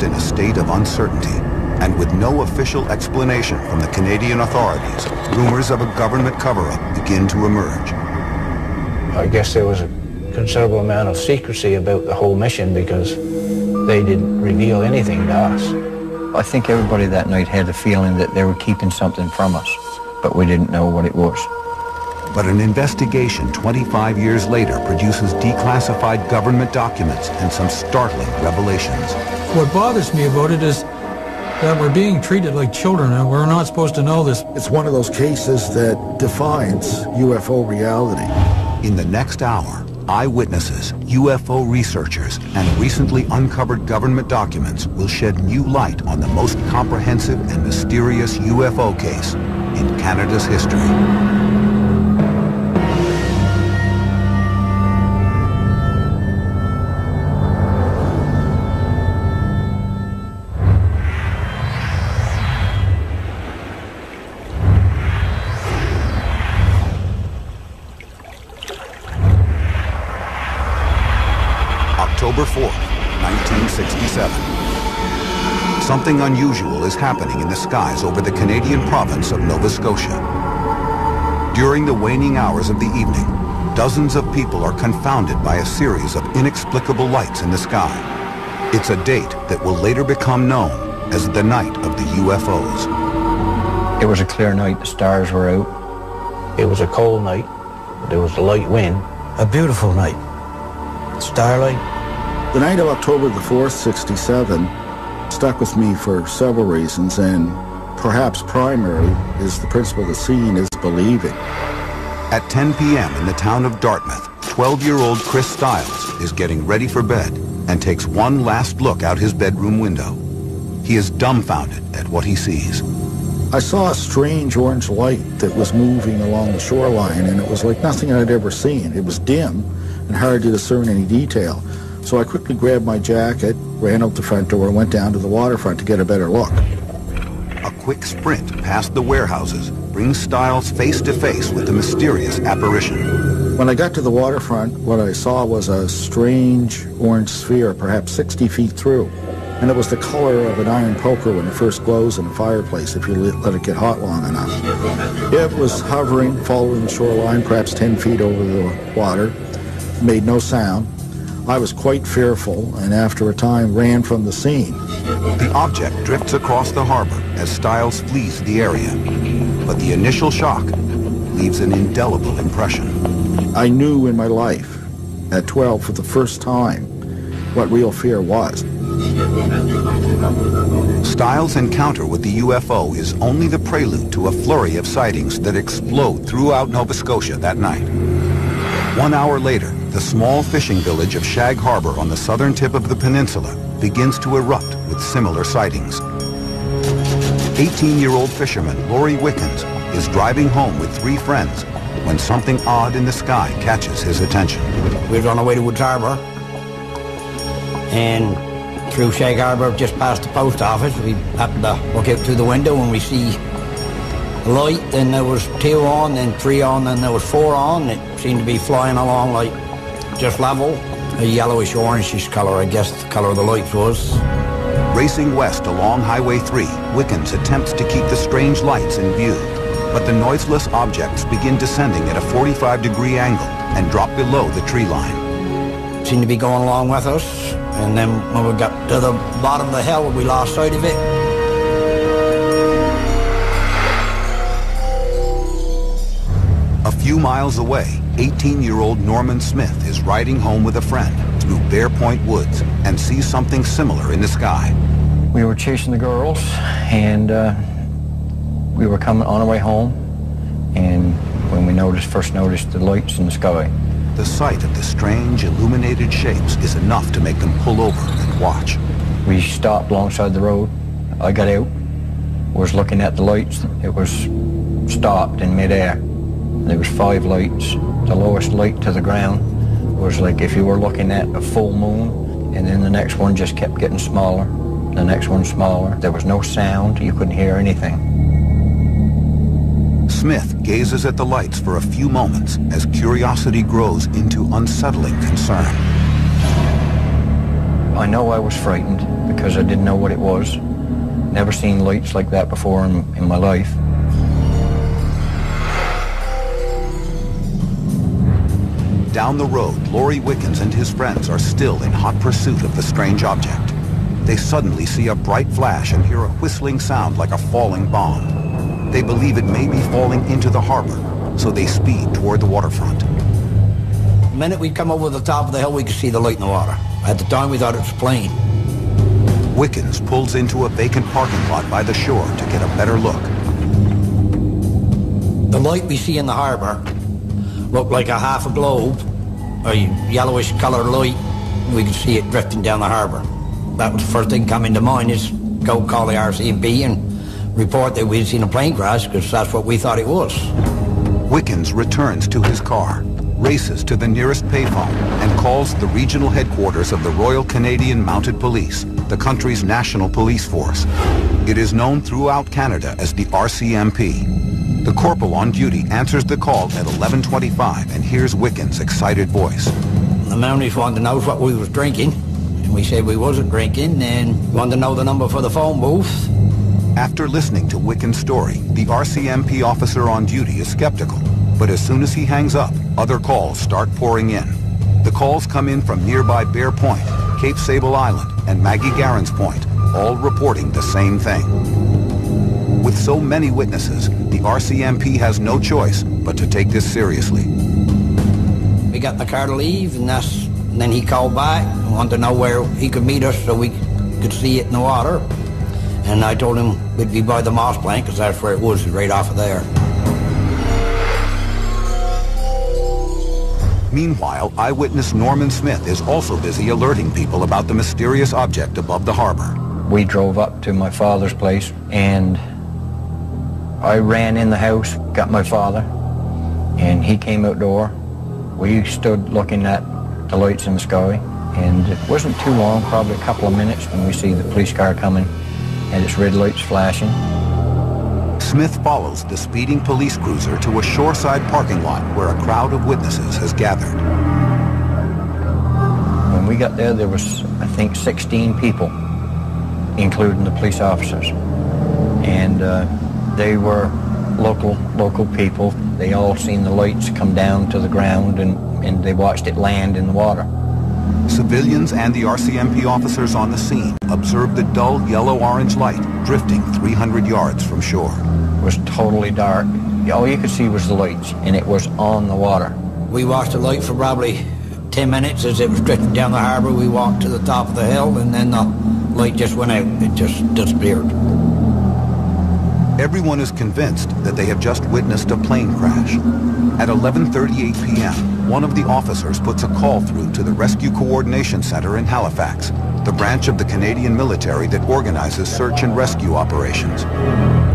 in a state of uncertainty. And with no official explanation from the Canadian authorities, rumors of a government cover-up begin to emerge. I guess there was a considerable amount of secrecy about the whole mission because they didn't reveal anything to us. I think everybody that night had the feeling that they were keeping something from us, but we didn't know what it was. But an investigation 25 years later produces declassified government documents and some startling revelations. What bothers me about it is that we're being treated like children and we're not supposed to know this. It's one of those cases that defines UFO reality. In the next hour, eyewitnesses, UFO researchers, and recently uncovered government documents will shed new light on the most comprehensive and mysterious UFO case in Canada's history. October 4th, 1967. Something unusual is happening in the skies over the Canadian province of Nova Scotia. During the waning hours of the evening, dozens of people are confounded by a series of inexplicable lights in the sky. It's a date that will later become known as the Night of the UFOs. It was a clear night, the stars were out. It was a cold night. There was a light wind. A beautiful night. Starlight. The night of October the 4th, 67, stuck with me for several reasons, and perhaps primary is the principle that seeing is believing. At 10 p.m. in the town of Dartmouth, 12-year-old Chris Stiles is getting ready for bed and takes one last look out his bedroom window. He is dumbfounded at what he sees. I saw a strange orange light that was moving along the shoreline, and it was like nothing I'd ever seen. It was dim and hard to discern any detail. So I quickly grabbed my jacket, ran out the front door, and went down to the waterfront to get a better look. A quick sprint past the warehouses brings Stiles face to face with the mysterious apparition. When I got to the waterfront, what I saw was a strange orange sphere, perhaps 60 feet through. And it was the color of an iron poker when it first glows in a fireplace if you let it get hot long enough. It was hovering, following the shoreline, perhaps 10 feet over the water, made no sound. I was quite fearful, and after a time ran from the scene. The object drifts across the harbor as Stiles flees the area. But the initial shock leaves an indelible impression. I knew in my life, at 12 for the first time, what real fear was. Stiles' encounter with the UFO is only the prelude to a flurry of sightings that explode throughout Nova Scotia that night. 1 hour later, the small fishing village of Shag Harbor on the southern tip of the peninsula begins to erupt with similar sightings. 18-year-old fisherman Laurie Wickens is driving home with 3 friends when something odd in the sky catches his attention. We was on our way to Woods Harbor, and through Shag Harbor, just past the post office, we happened to look out through the window and we see a light, and there was 2 on, then 3 on, then there was 4 on. It seemed to be flying along like just level. A yellowish orangish color, I guess the color of the lights was. Racing west along Highway 3, Wickens attempts to keep the strange lights in view. But the noiseless objects begin descending at a 45-degree angle and drop below the tree line. Seemed to be going along with us, and then when we got to the bottom of the hill, we lost sight of it. A few miles away, 18-year-old Norman Smith is riding home with a friend through Bear Point Woods and sees something similar in the sky. We were chasing the girls, and we were coming on our way home, and when we first noticed the lights in the sky. The sight of the strange illuminated shapes is enough to make them pull over and watch. We stopped alongside the road. I got out, was looking at the lights. It was stopped in midair. There was 5 lights. The lowest light to the ground was like if you were looking at a full moon, and then the next one just kept getting smaller, the next one smaller. There was no sound. You couldn't hear anything. Smith gazes at the lights for a few moments as curiosity grows into unsettling concern. I know I was frightened because I didn't know what it was. Never seen lights like that before in my life. Down the road, Laurie Wickens and his friends are still in hot pursuit of the strange object. They suddenly see a bright flash and hear a whistling sound like a falling bomb. They believe it may be falling into the harbor, so they speed toward the waterfront. The minute we come over the top of the hill, we could see the light in the water. At the time, we thought it was a plane. Wickens pulls into a vacant parking lot by the shore to get a better look. The light we see in the harbor looked like a half a globe, a yellowish coloured light. We could see it drifting down the harbor. That was the first thing coming to mind, is go call the RCMP and report that we'd seen a plane crash, because that's what we thought it was. Wickens returns to his car, races to the nearest payphone, and calls the regional headquarters of the Royal Canadian Mounted Police, the country's national police force. It is known throughout Canada as the RCMP. The corporal on duty answers the call at 11:25 and hears Wickens' excited voice. The Mounties wanted to know what we was drinking, and we said we wasn't drinking, and wanted to know the number for the phone booth. After listening to Wickens' story, the RCMP officer on duty is skeptical, but as soon as he hangs up, other calls start pouring in. The calls come in from nearby Bear Point, Cape Sable Island, and Maggie Garren's Point, all reporting the same thing. With so many witnesses, the RCMP has no choice but to take this seriously. We got in the car to leave, and then he called back and wanted to know where he could meet us so we could see it in the water. And I told him we'd be by the Moss Plant, because that's where it was, right off of there. Meanwhile, eyewitness Norman Smith is also busy alerting people about the mysterious object above the harbor. We drove up to my father's place, and I ran in the house, got my father, and he came outdoor. We stood looking at the lights in the sky, and it wasn't too long, probably a couple of minutes, when we see the police car coming and its red lights flashing. Smith follows the speeding police cruiser to a shoreside parking lot where a crowd of witnesses has gathered. When we got there was, I think, 16 people, including the police officers. And they were local people. They all seen the lights come down to the ground, and they watched it land in the water. Civilians and the RCMP officers on the scene observed the dull yellow-orange light drifting 300 yards from shore. It was totally dark. All you could see was the lights, and it was on the water. We watched the light for probably 10 minutes as it was drifting down the harbor. We walked to the top of the hill, and then the light just went out. It just disappeared. Everyone is convinced that they have just witnessed a plane crash. At 11:38 p.m., one of the officers puts a call through to the Rescue Coordination Center in Halifax, the branch of the Canadian military that organizes search and rescue operations.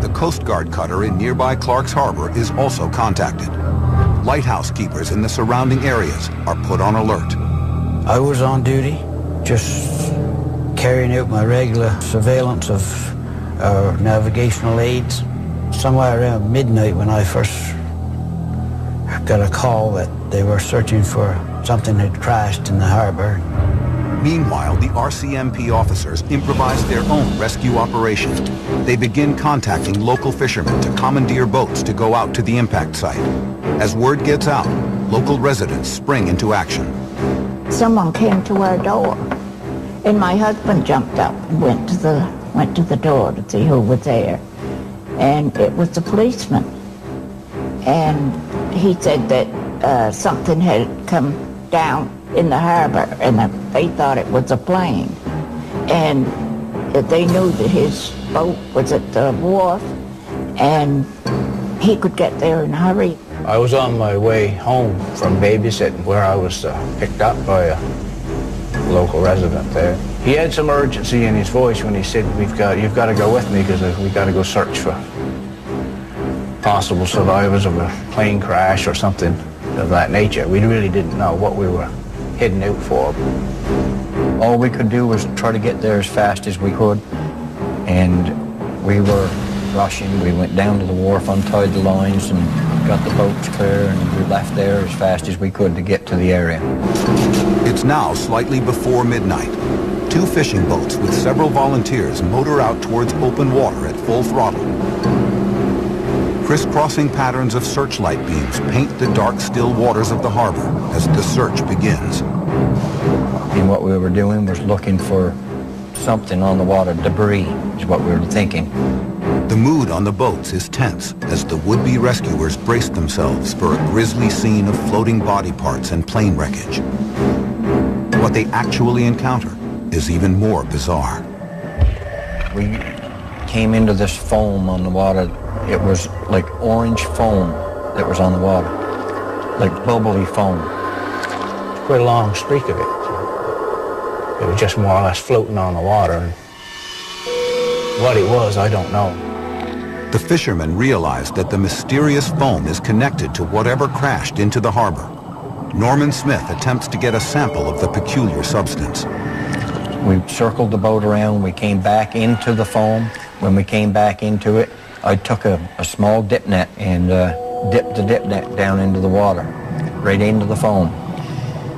The Coast Guard cutter in nearby Clark's Harbor is also contacted. Lighthouse keepers in the surrounding areas are put on alert. I was on duty, just carrying out my regular surveillance of our navigational aids. Somewhere around midnight, when I first got a call that they were searching for something that had crashed in the harbor. Meanwhile, the RCMP officers improvise their own rescue operation. They begin contacting local fishermen to commandeer boats to go out to the impact site. As word gets out, local residents spring into action. Someone came to our door, and my husband jumped up and went to the door to see who was there. And it was a policeman. And he said that something had come down in the harbor, and they thought it was a plane. And they knew that his boat was at the wharf, and he could get there in a hurry. I was on my way home from babysitting, where I was picked up by a local resident there. He had some urgency in his voice when he said, you've got to go with me, because we've got to go search for possible survivors of a plane crash or something of that nature. We really didn't know what we were heading out for. All we could do was try to get there as fast as we could, and we were rushing. We went down to the wharf, untied the lines, and got the boats clear, and we left there as fast as we could to get to the area. It's now slightly before midnight. 2 fishing boats with several volunteers motor out towards open water at full throttle. Crisscrossing patterns of searchlight beams paint the dark, still waters of the harbor as the search begins. And what we were doing was looking for something on the water, debris is what we were thinking. The mood on the boats is tense as the would-be rescuers brace themselves for a grisly scene of floating body parts and plane wreckage. What they actually encounter is even more bizarre. We came into this foam on the water. It was like orange foam that was on the water, like bubbly foam. Quite a long streak of it. It was just more or less floating on the water. And what it was, I don't know. The fishermen realize that the mysterious foam is connected to whatever crashed into the harbor. Norman Smith attempts to get a sample of the peculiar substance. We circled the boat around, we came back into the foam. When we came back into it, I took a small dip net and dipped the dip net down into the water, right into the foam.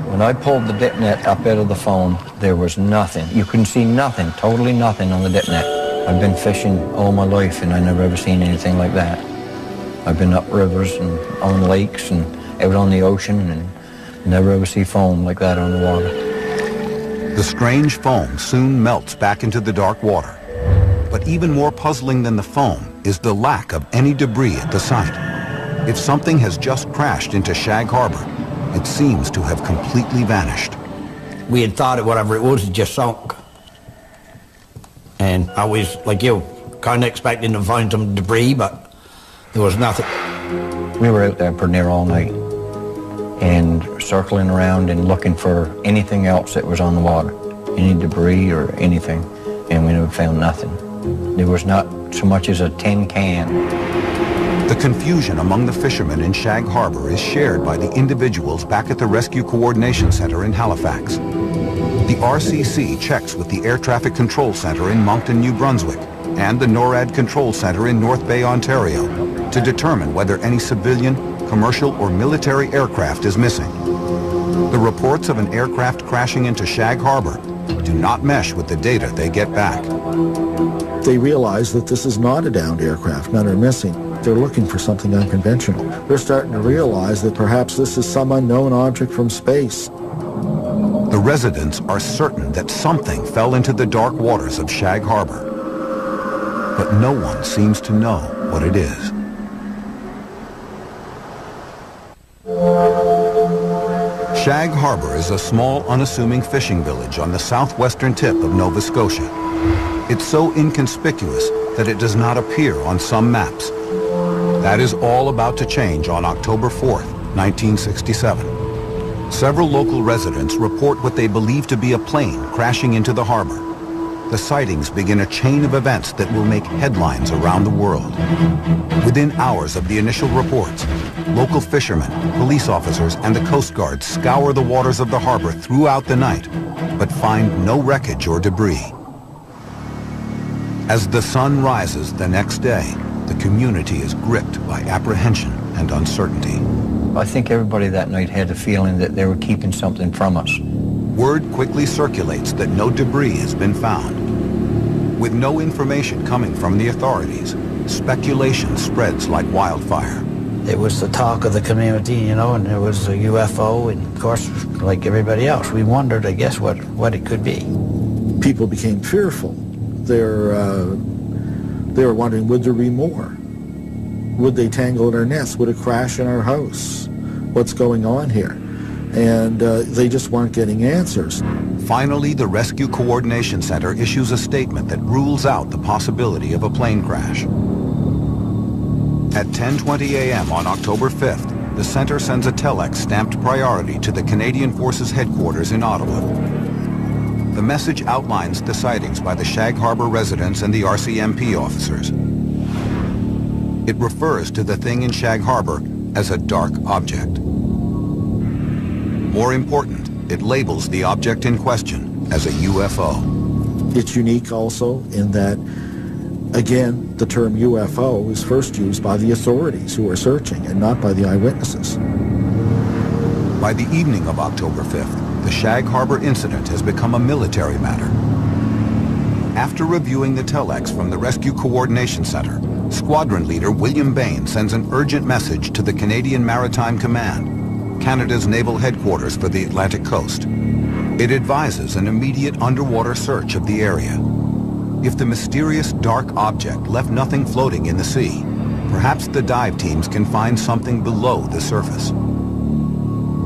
When I pulled the dip net up out of the foam, there was nothing. You couldn't see nothing, totally nothing on the dip net. I've been fishing all my life and I never ever seen anything like that. I've been up rivers and on lakes and out on the ocean and never ever see foam like that on the water. The strange foam soon melts back into the dark water. But even more puzzling than the foam is the lack of any debris at the site. If something has just crashed into Shag Harbor, it seems to have completely vanished. We had thought that whatever it was had just sunk. And I was, like you, kind of expecting to find some debris, but there was nothing. We were out there pretty near all night and circling around and looking for anything else that was on the water, any debris or anything, and we never found nothing. There was not so much as a tin can. The confusion among the fishermen in Shag Harbor is shared by the individuals back at the Rescue Coordination Center in Halifax. The RCC checks with the Air Traffic Control Center in Moncton, New Brunswick, and the NORAD Control Center in North Bay, Ontario, to determine whether any civilian, commercial, or military aircraft is missing. The reports of an aircraft crashing into Shag Harbor do not mesh with the data they get back. They realize that this is not a downed aircraft. None are missing. They're looking for something unconventional. They're starting to realize that perhaps this is some unknown object from space. The residents are certain that something fell into the dark waters of Shag Harbor, but no one seems to know what it is. Shag Harbor is a small, unassuming fishing village on the southwestern tip of Nova Scotia. It's so inconspicuous that it does not appear on some maps. That is all about to change on October 4th, 1967. Several local residents report what they believe to be a plane crashing into the harbor. The sightings begin a chain of events that will make headlines around the world. Within hours of the initial reports, local fishermen, police officers, and the Coast Guard scour the waters of the harbor throughout the night, but find no wreckage or debris. As the sun rises the next day, the community is gripped by apprehension and uncertainty. I think everybody that night had a feeling that they were keeping something from us. Word quickly circulates that no debris has been found. With no information coming from the authorities, speculation spreads like wildfire. It was the talk of the community, you know, and there was a UFO, and of course, like everybody else, we wondered, I guess, what it could be. People became fearful. They were wondering, would there be more? Would they tangle in our nest? Would it crash in our house? What's going on here? And they just weren't getting answers. Finally, the Rescue Coordination Center issues a statement that rules out the possibility of a plane crash. At 10:20 a.m. on October 5th, the center sends a telex stamped priority to the Canadian Forces headquarters in Ottawa. The message outlines the sightings by the Shag Harbor residents and the RCMP officers. It refers to the thing in Shag Harbor as a dark object. More important, it labels the object in question as a UFO. It's unique also in that, again, the term UFO is first used by the authorities who are searching and not by the eyewitnesses. By the evening of October 5th, the Shag Harbor incident has become a military matter. After reviewing the telex from the Rescue Coordination Center, Squadron Leader William Bain sends an urgent message to the Canadian Maritime Command, Canada's naval headquarters for the Atlantic coast. It advises an immediate underwater search of the area. If the mysterious dark object left nothing floating in the sea, perhaps the dive teams can find something below the surface.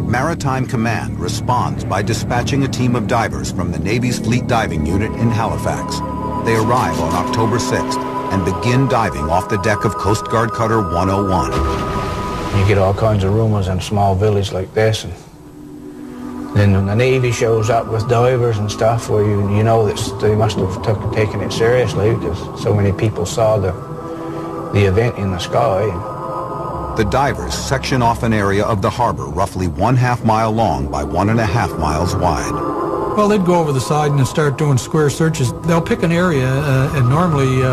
Maritime Command responds by dispatching a team of divers from the Navy's Fleet Diving Unit in Halifax. They arrive on October 6th and begin diving off the deck of Coast Guard Cutter 101. You get all kinds of rumors in a small village like this, and then when the Navy shows up with divers and stuff, where you know that they must have taken it seriously because so many people saw the event in the sky. The divers section off an area of the harbor roughly 1/2 mile long by 1.5 miles wide. Well, they'd go over the side and start doing square searches. They'll pick an area and normally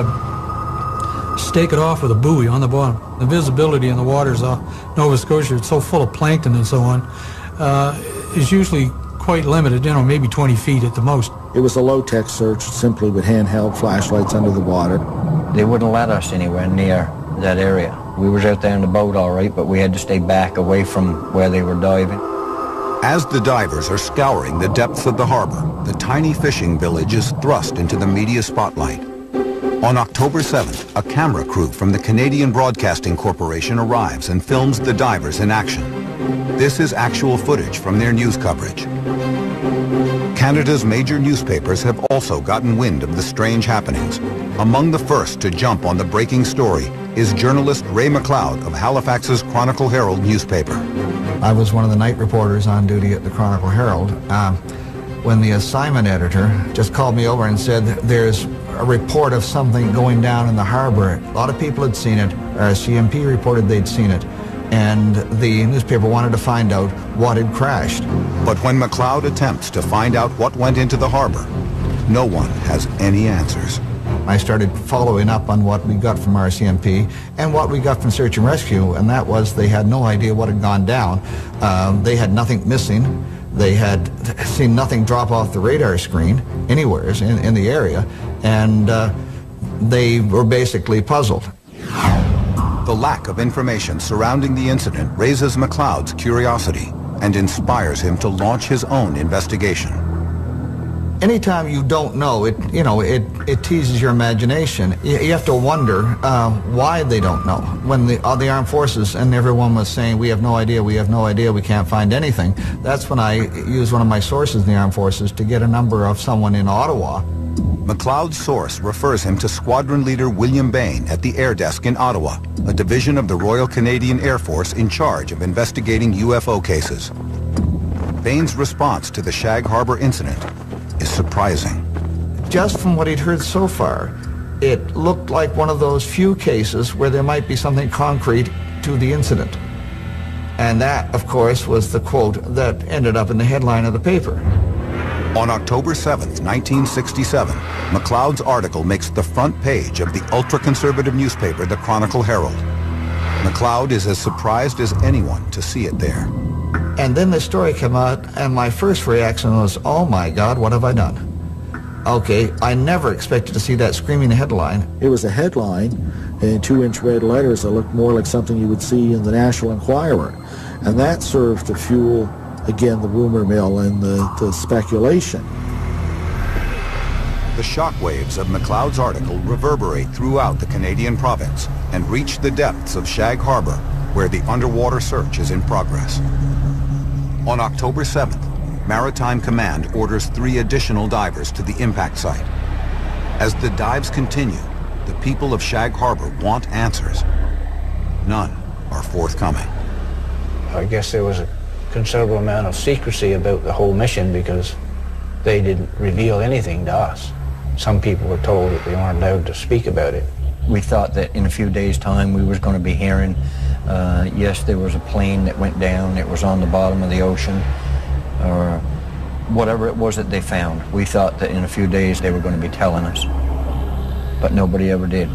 stake it off with a buoy on the bottom. The visibility in the waters off Nova Scotia, it's so full of plankton and so on, is usually quite limited, you know, maybe 20 feet at the most. It was a low-tech search, simply with handheld flashlights under the water. They wouldn't let us anywhere near that area. We was out there in the boat all right, but we had to stay back away from where they were diving. As the divers are scouring the depths of the harbor, the tiny fishing village is thrust into the media spotlight. On October 7th, a camera crew from the Canadian Broadcasting Corporation arrives and films the divers in action. This is actual footage from their news coverage. Canada's major newspapers have also gotten wind of the strange happenings. Among the first to jump on the breaking story is journalist Ray McLeod of Halifax's Chronicle Herald newspaper. I was one of the night reporters on duty at the Chronicle Herald when the assignment editor just called me over and said there's a report of something going down in the harbor. A lot of people had seen it. Our CMP reported they'd seen it, and the newspaper wanted to find out what had crashed. But when McLeod attempts to find out what went into the harbor, no one has any answers. I started following up on what we got from RCMP and what we got from Search and Rescue, and that was they had no idea what had gone down. They had nothing missing. They had seen nothing drop off the radar screen anywhere in the area, and they were basically puzzled. The lack of information surrounding the incident raises McLeod's curiosity and inspires him to launch his own investigation. Anytime you don't know, it teases your imagination. You have to wonder why they don't know. When the armed forces and everyone was saying, we have no idea, we can't find anything, that's when I used one of my sources in the armed forces to get a number of someone in Ottawa. McLeod's source refers him to Squadron Leader William Bain at the Air Desk in Ottawa, a division of the Royal Canadian Air Force in charge of investigating UFO cases. Bain's response to the Shag Harbor incident is surprising. Just from what he'd heard so far, it looked like one of those few cases where there might be something concrete to the incident. And that, of course, was the quote that ended up in the headline of the paper. On October 7th, 1967, McLeod's article makes the front page of the ultra-conservative newspaper, the Chronicle Herald. McLeod is as surprised as anyone to see it there. And then the story came out, and my first reaction was, oh my God, what have I done? Okay, I never expected to see that screaming headline. It was a headline in 2-inch red letters that looked more like something you would see in the National Enquirer. And that served to fuel, again, the rumor mill and the speculation. The shockwaves of McLeod's article reverberate throughout the Canadian province and reach the depths of Shag Harbor, where the underwater search is in progress. On October 7th, Maritime Command orders 3 additional divers to the impact site. As the dives continue, the people of Shag Harbor want answers. None are forthcoming. I guess there was a considerable amount of secrecy about the whole mission because they didn't reveal anything to us. Some people were told that they weren't allowed to speak about it. We thought that in a few days' time we was going to be hearing, yes, there was a plane that went down, it was on the bottom of the ocean, or whatever it was that they found. We thought that in a few days they were going to be telling us, but nobody ever did.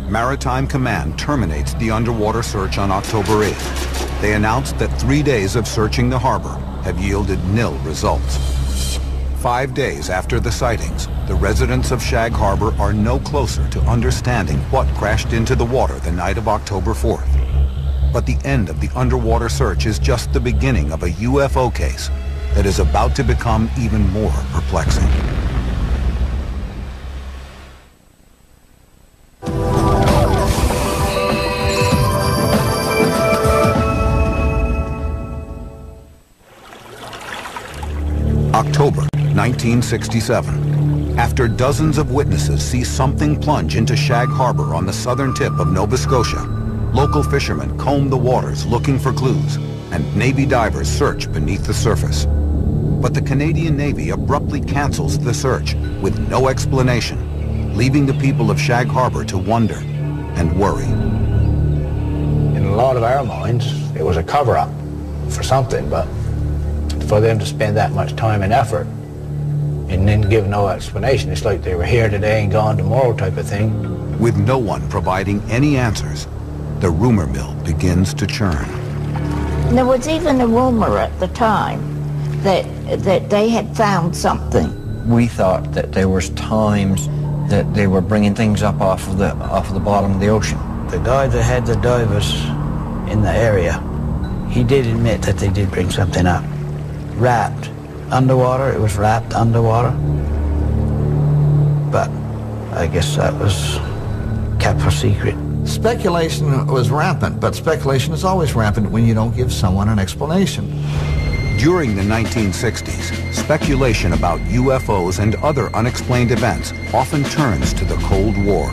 Maritime Command terminates the underwater search on October 8th. They announced that 3 days of searching the harbor have yielded nil results. 5 days after the sightings, the residents of Shag Harbor are no closer to understanding what crashed into the water the night of October 4th. But the end of the underwater search is just the beginning of a UFO case that is about to become even more perplexing. October 1967. After dozens of witnesses see something plunge into Shag Harbor on the southern tip of Nova Scotia, local fishermen comb the waters looking for clues, and Navy divers search beneath the surface. But the Canadian Navy abruptly cancels the search with no explanation, leaving the people of Shag Harbor to wonder and worry. In a lot of our minds, it was a cover-up for something, but for them to spend that much time and effort and then give no explanation, it's like they were here today and gone tomorrow type of thing. With no one providing any answers, the rumor mill begins to churn. There was even a rumor at the time that they had found something. We thought that there was times that they were bringing things up off of the bottom of the ocean. The guy that had the divers in the area, he did admit that they did bring something up. Wrapped underwater, it was wrapped underwater. But I guess that was kept a secret. Speculation was rampant, but speculation is always rampant when you don't give someone an explanation. During the 1960s, speculation about UFOs and other unexplained events often turns to the Cold War.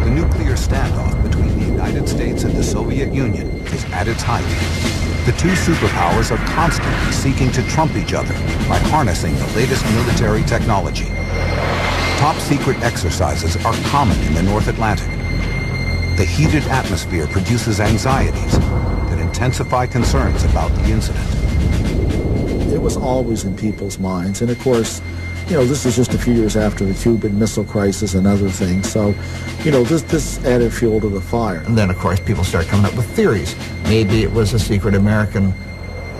The nuclear standoff between the United States and the Soviet Union is at its height. The two superpowers are constantly seeking to trump each other by harnessing the latest military technology. Top-secret exercises are common in the North Atlantic. The heated atmosphere produces anxieties that intensify concerns about the incident. It was always in people's minds, and of course, you know, this is just a few years after the Cuban Missile Crisis and other things, so, you know, this added fuel to the fire. And then, of course, people start coming up with theories. Maybe it was a secret American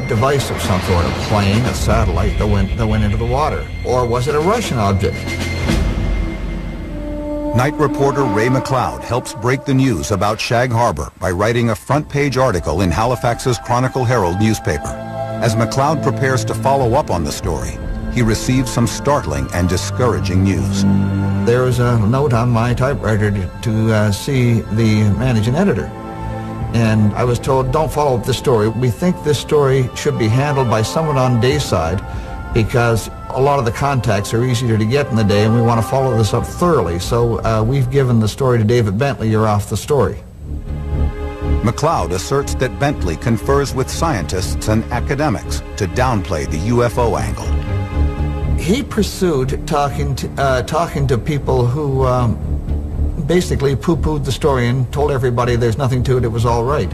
device of some sort, a plane, a satellite that went into the water. Or was it a Russian object? Night reporter Ray McLeod helps break the news about Shag Harbor by writing a front-page article in Halifax's Chronicle Herald newspaper. As McLeod prepares to follow up on the story, he receives some startling and discouraging news. There was a note on my typewriter to see the managing editor. And I was told, don't follow up this story. We think this story should be handled by someone on Dayside because a lot of the contacts are easier to get in the day and we want to follow this up thoroughly. So we've given the story to David Bentley. You're off the story. McLeod asserts that Bentley confers with scientists and academics to downplay the UFO angle. He pursued talking to people who basically poo-pooed the story and told everybody there's nothing to it, it was all right.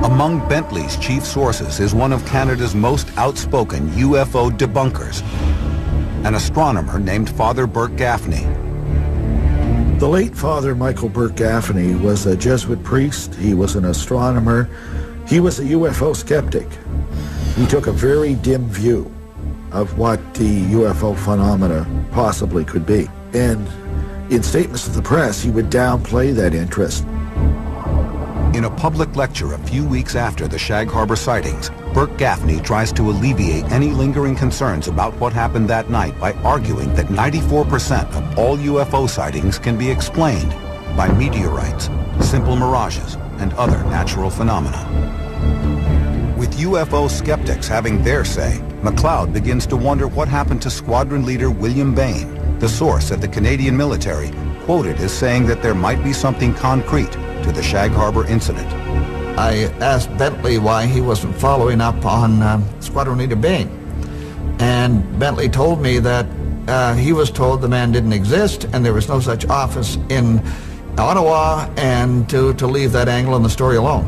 Among Bentley's chief sources is one of Canada's most outspoken UFO debunkers, an astronomer named Father Burke Gaffney. The late Father Michael Burke Gaffney was a Jesuit priest. He was an astronomer. He was a UFO skeptic. He took a very dim view of what the UFO phenomena possibly could be. And in statements to the press, he would downplay that interest. In a public lecture a few weeks after the Shag Harbor sightings, Burke Gaffney tries to alleviate any lingering concerns about what happened that night by arguing that 94% of all UFO sightings can be explained by meteorites, simple mirages, and other natural phenomena. With UFO skeptics having their say, McLeod begins to wonder what happened to Squadron Leader William Bain, the source at the Canadian military, quoted as saying that there might be something concrete to the Shag Harbor incident. I asked Bentley why he wasn't following up on Squadron Leader Bain. And Bentley told me that he was told the man didn't exist and there was no such office in Ottawa and to leave that angle in the story alone.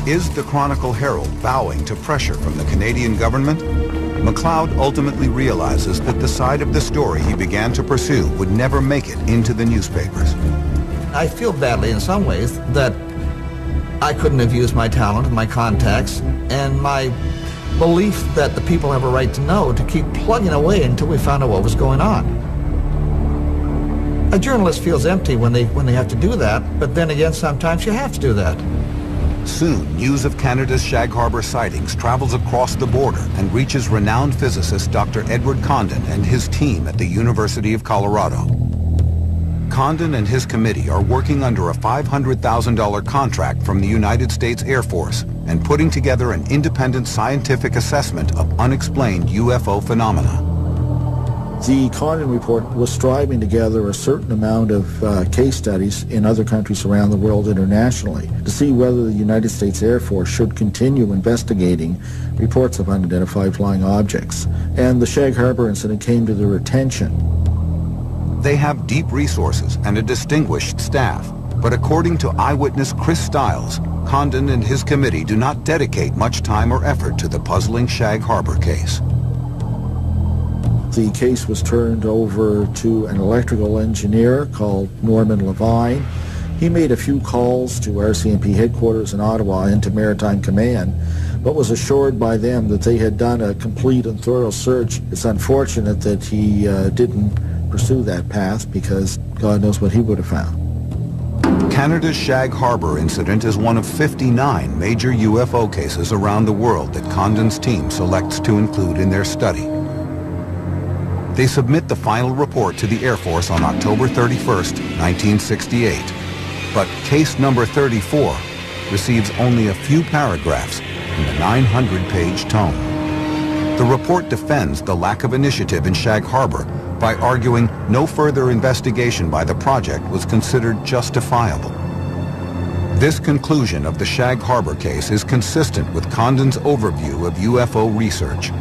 Is the Chronicle Herald bowing to pressure from the Canadian government? McLeod ultimately realizes that the side of the story he began to pursue would never make it into the newspapers. I feel badly in some ways that I couldn't have used my talent and my contacts and my belief that the people have a right to know to keep plugging away until we found out what was going on. A journalist feels empty when they have to do that, but then again, sometimes you have to do that. Soon, news of Canada's Shag Harbor sightings travels across the border and reaches renowned physicist Dr. Edward Condon and his team at the University of Colorado. Condon and his committee are working under a $500,000 contract from the United States Air Force and putting together an independent scientific assessment of unexplained UFO phenomena. The Condon report was striving to gather a certain amount of case studies in other countries around the world internationally to see whether the United States Air Force should continue investigating reports of unidentified flying objects. And the Shag Harbor incident came to their attention. They have deep resources and a distinguished staff, but according to eyewitness Chris Stiles, Condon and his committee do not dedicate much time or effort to the puzzling Shag Harbor case. The case was turned over to an electrical engineer called Norman Levine. He made a few calls to RCMP headquarters in Ottawa and to Maritime Command, but was assured by them that they had done a complete and thorough search. It's unfortunate that he didn't pursue that path, because God knows what he would have found. Canada's Shag Harbor incident is one of 59 major UFO cases around the world that Condon's team selects to include in their study. They submit the final report to the Air Force on October 31st, 1968. But case number 34 receives only a few paragraphs in the 900-page tome. The report defends the lack of initiative in Shag Harbor by arguing no further investigation by the project was considered justifiable. This conclusion of the Shag Harbor case is consistent with Condon's overview of UFO research.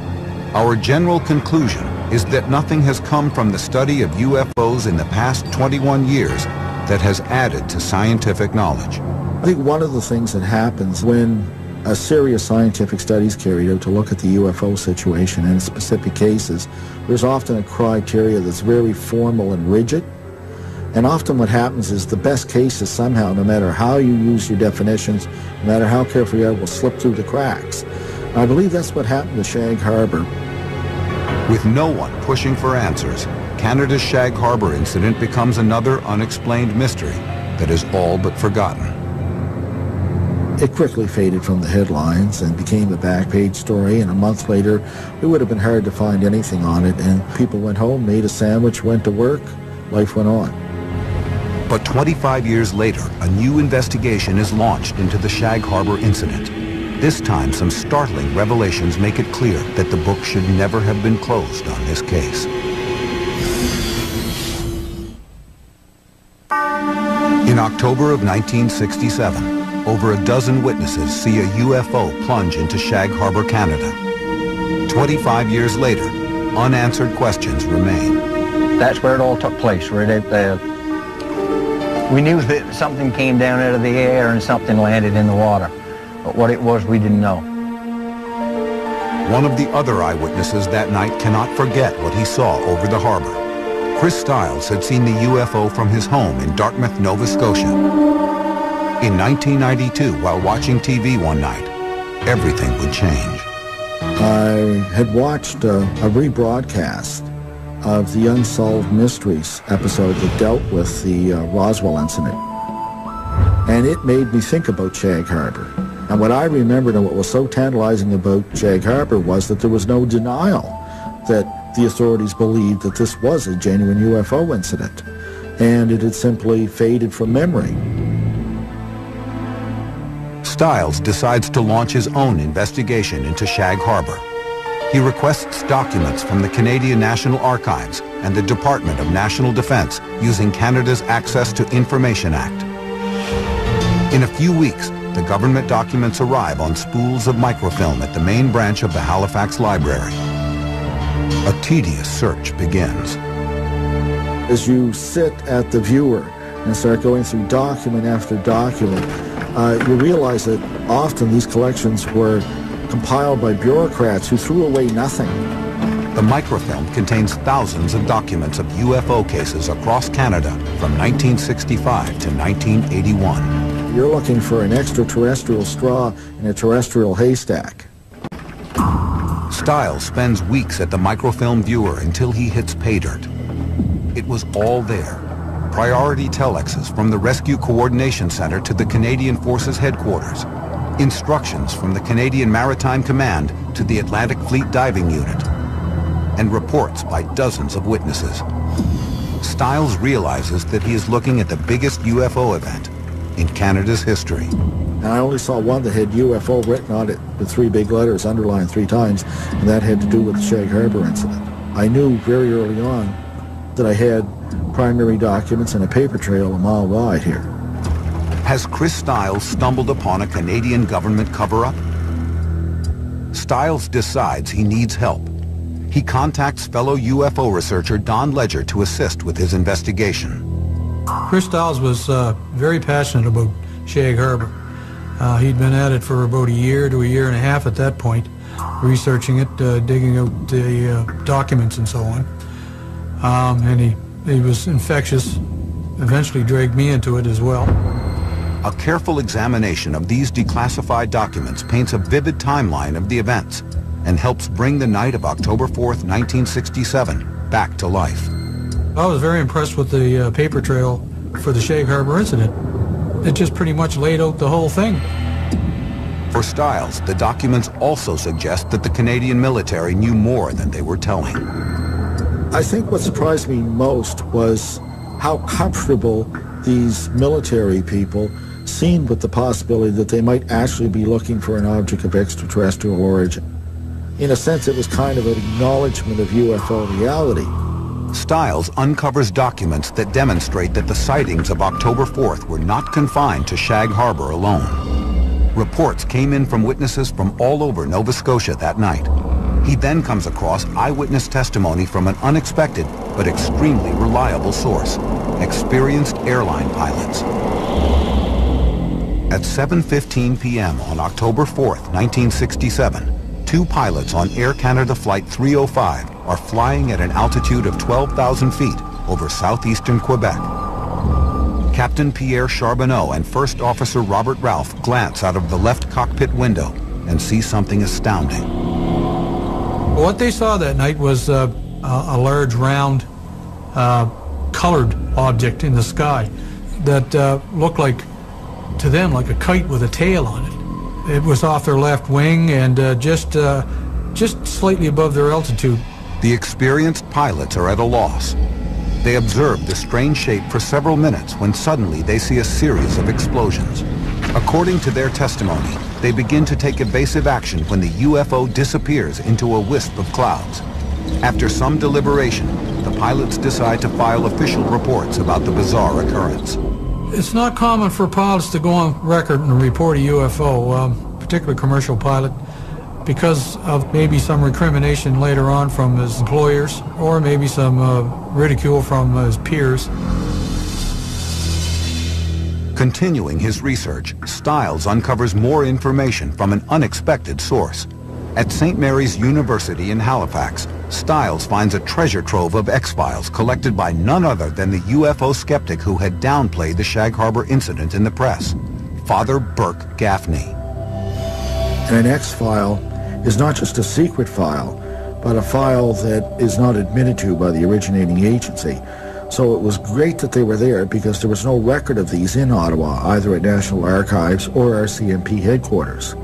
Our general conclusion is that nothing has come from the study of UFOs in the past 21 years that has added to scientific knowledge. I think one of the things that happens when a serious scientific study is carried out to look at the UFO situation in specific cases, there's often a criteria that's very formal and rigid. And often what happens is the best cases somehow, no matter how you use your definitions, no matter how careful you are, will slip through the cracks. And I believe that's what happened to Shag Harbor. With no one pushing for answers, Canada's Shag Harbor incident becomes another unexplained mystery that is all but forgotten. It quickly faded from the headlines and became a back-page story, and a month later it would have been hard to find anything on it, and people went home, made a sandwich, went to work, life went on. But 25 years later, a new investigation is launched into the Shag Harbor incident. This time, some startling revelations make it clear that the book should never have been closed on this case. In October of 1967, over a dozen witnesses see a UFO plunge into Shag Harbor, Canada. 25 years later, unanswered questions remain. That's where it all took place, right out there. We knew that something came down out of the air and something landed in the water. But what it was, we didn't know. One of the other eyewitnesses that night cannot forget what he saw over the harbor. Chris Stiles had seen the UFO from his home in Dartmouth, Nova Scotia. In 1992, while watching TV one night, everything would change. I had watched a rebroadcast of the Unsolved Mysteries episode that dealt with the Roswell incident. And it made me think about Shag Harbor. And what I remembered and what was so tantalizing about Shag Harbor was that there was no denial that the authorities believed that this was a genuine UFO incident. And it had simply faded from memory. Stiles decides to launch his own investigation into Shag Harbor. He requests documents from the Canadian National Archives and the Department of National Defence using Canada's Access to Information Act. In a few weeks, the government documents arrive on spools of microfilm at the main branch of the Halifax Library. A tedious search begins. As you sit at the viewer and start going through document after document, you realize that often these collections were compiled by bureaucrats who threw away nothing. The microfilm contains thousands of documents of UFO cases across Canada from 1965 to 1981. You're looking for an extraterrestrial straw in a terrestrial haystack. Stiles spends weeks at the microfilm viewer until he hits pay dirt. It was all there. Priority telexes from the Rescue Coordination Center to the Canadian Forces headquarters. Instructions from the Canadian Maritime Command to the Atlantic Fleet Diving Unit. And reports by dozens of witnesses. Stiles realizes that he is looking at the biggest UFO event in Canada's history. And I only saw one that had UFO written on it with 3 big letters underlined 3 times, and that had to do with the Shag Harbor incident. I knew very early on that I had primary documents and a paper trail a mile wide here. Has Chris Stiles stumbled upon a Canadian government cover-up? Stiles decides he needs help. He contacts fellow UFO researcher Don Ledger to assist with his investigation. Chris Stiles was very passionate about Shag Harbor. He'd been at it for about a year to a year and a half at that point, researching it, digging out the documents and so on. And he was infectious, eventually dragged me into it as well. A careful examination of these declassified documents paints a vivid timeline of the events and helps bring the night of October 4th, 1967 back to life. I was very impressed with the paper trail for the Shag Harbor incident. It just pretty much laid out the whole thing. For Stiles, the documents also suggest that the Canadian military knew more than they were telling. I think what surprised me most was how comfortable these military people seemed with the possibility that they might actually be looking for an object of extraterrestrial origin. In a sense, it was kind of an acknowledgement of UFO reality. Stiles uncovers documents that demonstrate that the sightings of October 4th were not confined to Shag Harbor alone. Reports came in from witnesses from all over Nova Scotia that night. He then comes across eyewitness testimony from an unexpected but extremely reliable source, experienced airline pilots. At 7:15 p.m. on October 4th, 1967, 2 pilots on Air Canada Flight 305 are flying at an altitude of 12,000 feet over southeastern Quebec. Captain Pierre Charbonneau and First Officer Robert Ralph glance out of the left cockpit window and see something astounding. What they saw that night was a large, round, colored object in the sky that looked like, to them, like a kite with a tail on it. It was off their left wing and just slightly above their altitude. The experienced pilots are at a loss. They observe the strange shape for several minutes when suddenly they see a series of explosions. According to their testimony, they begin to take evasive action when the UFO disappears into a wisp of clouds. After some deliberation, the pilots decide to file official reports about the bizarre occurrence. It's not common for pilots to go on record and report a UFO, particularly commercial pilot, because of maybe some recrimination later on from his employers, or maybe some ridicule from his peers. Continuing his research, Stiles uncovers more information from an unexpected source. At St. Mary's University in Halifax, Stiles finds a treasure trove of X-Files collected by none other than the UFO skeptic who had downplayed the Shag Harbor incident in the press, Father Burke Gaffney. And an X-file is not just a secret file, but a file that is not admitted to by the originating agency. So it was great that they were there because there was no record of these in Ottawa, either at National Archives or RCMP headquarters.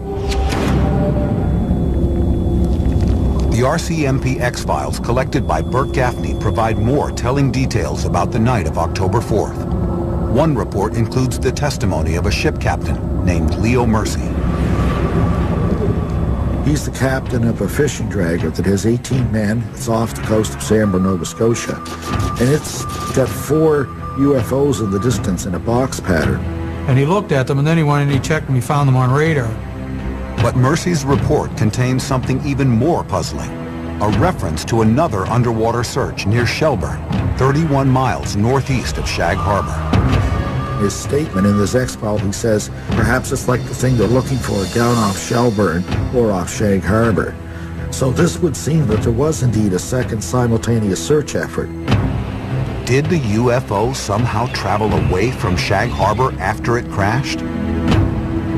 The RCMP X-Files collected by Burke Gaffney provide more telling details about the night of October 4th. One report includes the testimony of a ship captain named Leo Mercy. He's the captain of a fishing dragger that has 18 men. It's off the coast of Sambor, Nova Scotia. And it's got 4 UFOs in the distance in a box pattern. And he looked at them, and then he went and he checked and he found them on radar. But Mercy's report contains something even more puzzling, a reference to another underwater search near Shelburne, 31 miles northeast of Shag Harbor. His statement in this X-file, he says, perhaps it's like the thing they're looking for down off Shelburne or off Shag Harbor. So this would seem that there was indeed a second simultaneous search effort. Did the UFO somehow travel away from Shag Harbor after it crashed?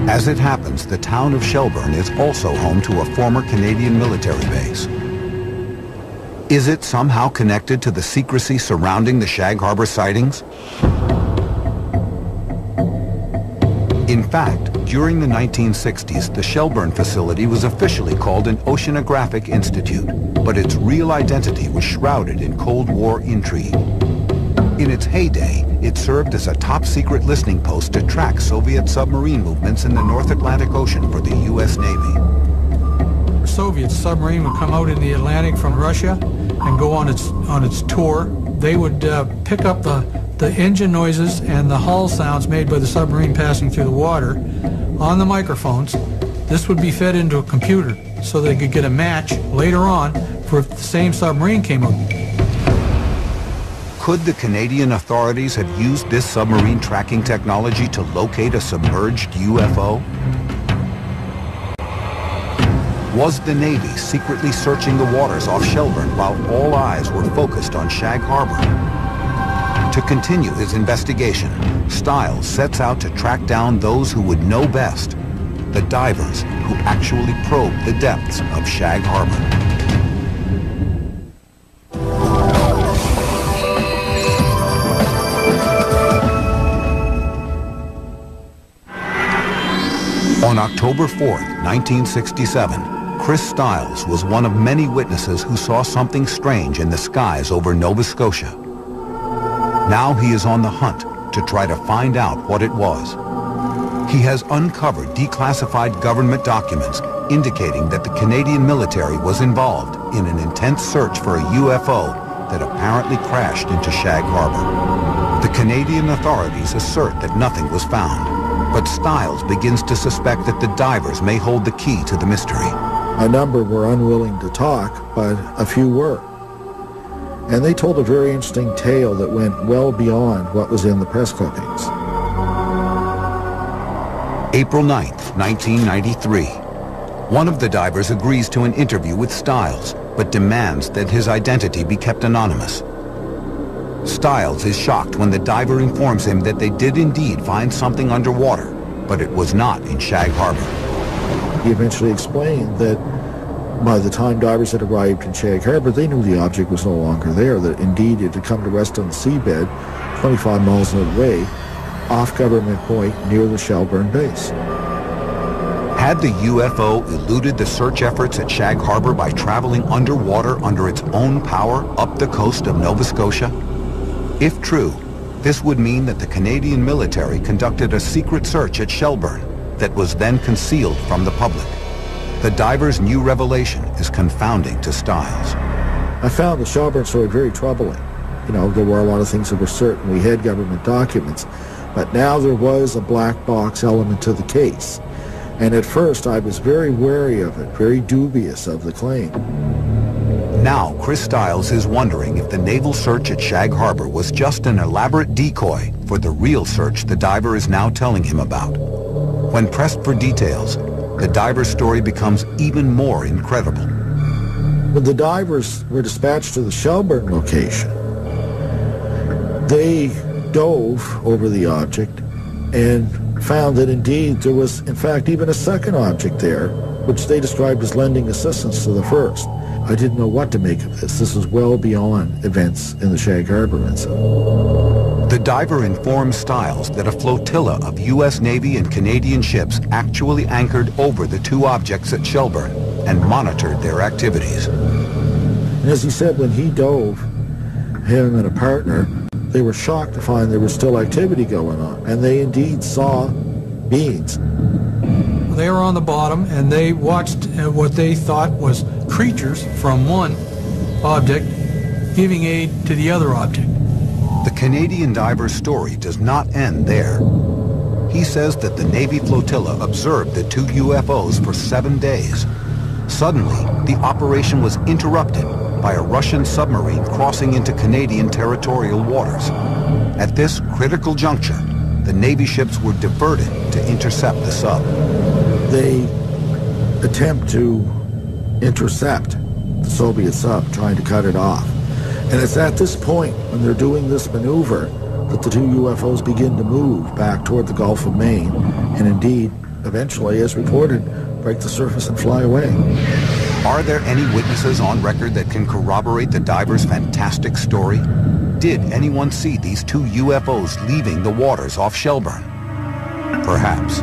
As it happens, the town of Shelburne is also home to a former Canadian military base. Is it somehow connected to the secrecy surrounding the Shag Harbor sightings? In fact, during the 1960s, the Shelburne facility was officially called an Oceanographic Institute, but its real identity was shrouded in Cold War intrigue. In its heyday, it served as a top-secret listening post to track Soviet submarine movements in the North Atlantic Ocean for the U.S. Navy. A Soviet submarine would come out in the Atlantic from Russia and go on its tour. They would pick up the engine noises and the hull sounds made by the submarine passing through the water on the microphones. This would be fed into a computer so they could get a match later on for if the same submarine came up. Could the Canadian authorities have used this submarine tracking technology to locate a submerged UFO? Was the Navy secretly searching the waters off Shelburne while all eyes were focused on Shag Harbor? To continue his investigation, Stiles sets out to track down those who would know best, the divers who actually probed the depths of Shag Harbor. On October 4th, 1967, Chris Stiles was one of many witnesses who saw something strange in the skies over Nova Scotia. Now he is on the hunt to try to find out what it was. He has uncovered declassified government documents indicating that the Canadian military was involved in an intense search for a UFO that apparently crashed into Shag Harbor. The Canadian authorities assert that nothing was found. But Stiles begins to suspect that the divers may hold the key to the mystery. A number were unwilling to talk, but a few were. And they told a very interesting tale that went well beyond what was in the press clippings. April 9th, 1993. One of the divers agrees to an interview with Stiles, but demands that his identity be kept anonymous. Stiles is shocked when the diver informs him that they did indeed find something underwater, but it was not in Shag Harbor. He eventually explained that by the time divers had arrived in Shag Harbor, they knew the object was no longer there, that indeed it had come to rest on the seabed 25 miles away, off Government Point near the Shelburne base. Had the UFO eluded the search efforts at Shag Harbor by traveling underwater under its own power up the coast of Nova Scotia? If true, this would mean that the Canadian military conducted a secret search at Shelburne that was then concealed from the public. The diver's new revelation is confounding to Stiles. I found the Shelburne story very troubling. You know, there were a lot of things that were certain. We had government documents, but now there was a black box element to the case. And at first I was very wary of it, very dubious of the claim. Now, Chris Stiles is wondering if the naval search at Shag Harbor was just an elaborate decoy for the real search the diver is now telling him about. When pressed for details, the diver's story becomes even more incredible. When the divers were dispatched to the Shelburne location, they dove over the object and found that indeed there was, in fact, even a second object there, which they described as lending assistance to the first. I didn't know what to make of this. This was well beyond events in the Shag Harbor incident. The diver informs Stiles that a flotilla of U.S. Navy and Canadian ships actually anchored over the two objects at Shelburne and monitored their activities. And as he said, when he dove, him and a partner, they were shocked to find there was still activity going on, and they indeed saw beings. They were on the bottom, and they watched what they thought was creatures from one object giving aid to the other object. The Canadian diver's story does not end there. He says that the Navy flotilla observed the two UFOs for 7 days. Suddenly, the operation was interrupted by a Russian submarine crossing into Canadian territorial waters. At this critical juncture, the Navy ships were diverted to intercept the sub. They attempt to intercept the Soviet sub, trying to cut it off. And it's at this point, when they're doing this maneuver, that the two UFOs begin to move back toward the Gulf of Maine, and indeed eventually, as reported, break the surface and fly away. Are there any witnesses on record that can corroborate the diver's fantastic story? Did anyone see these two UFOs leaving the waters off Shelburne? Perhaps.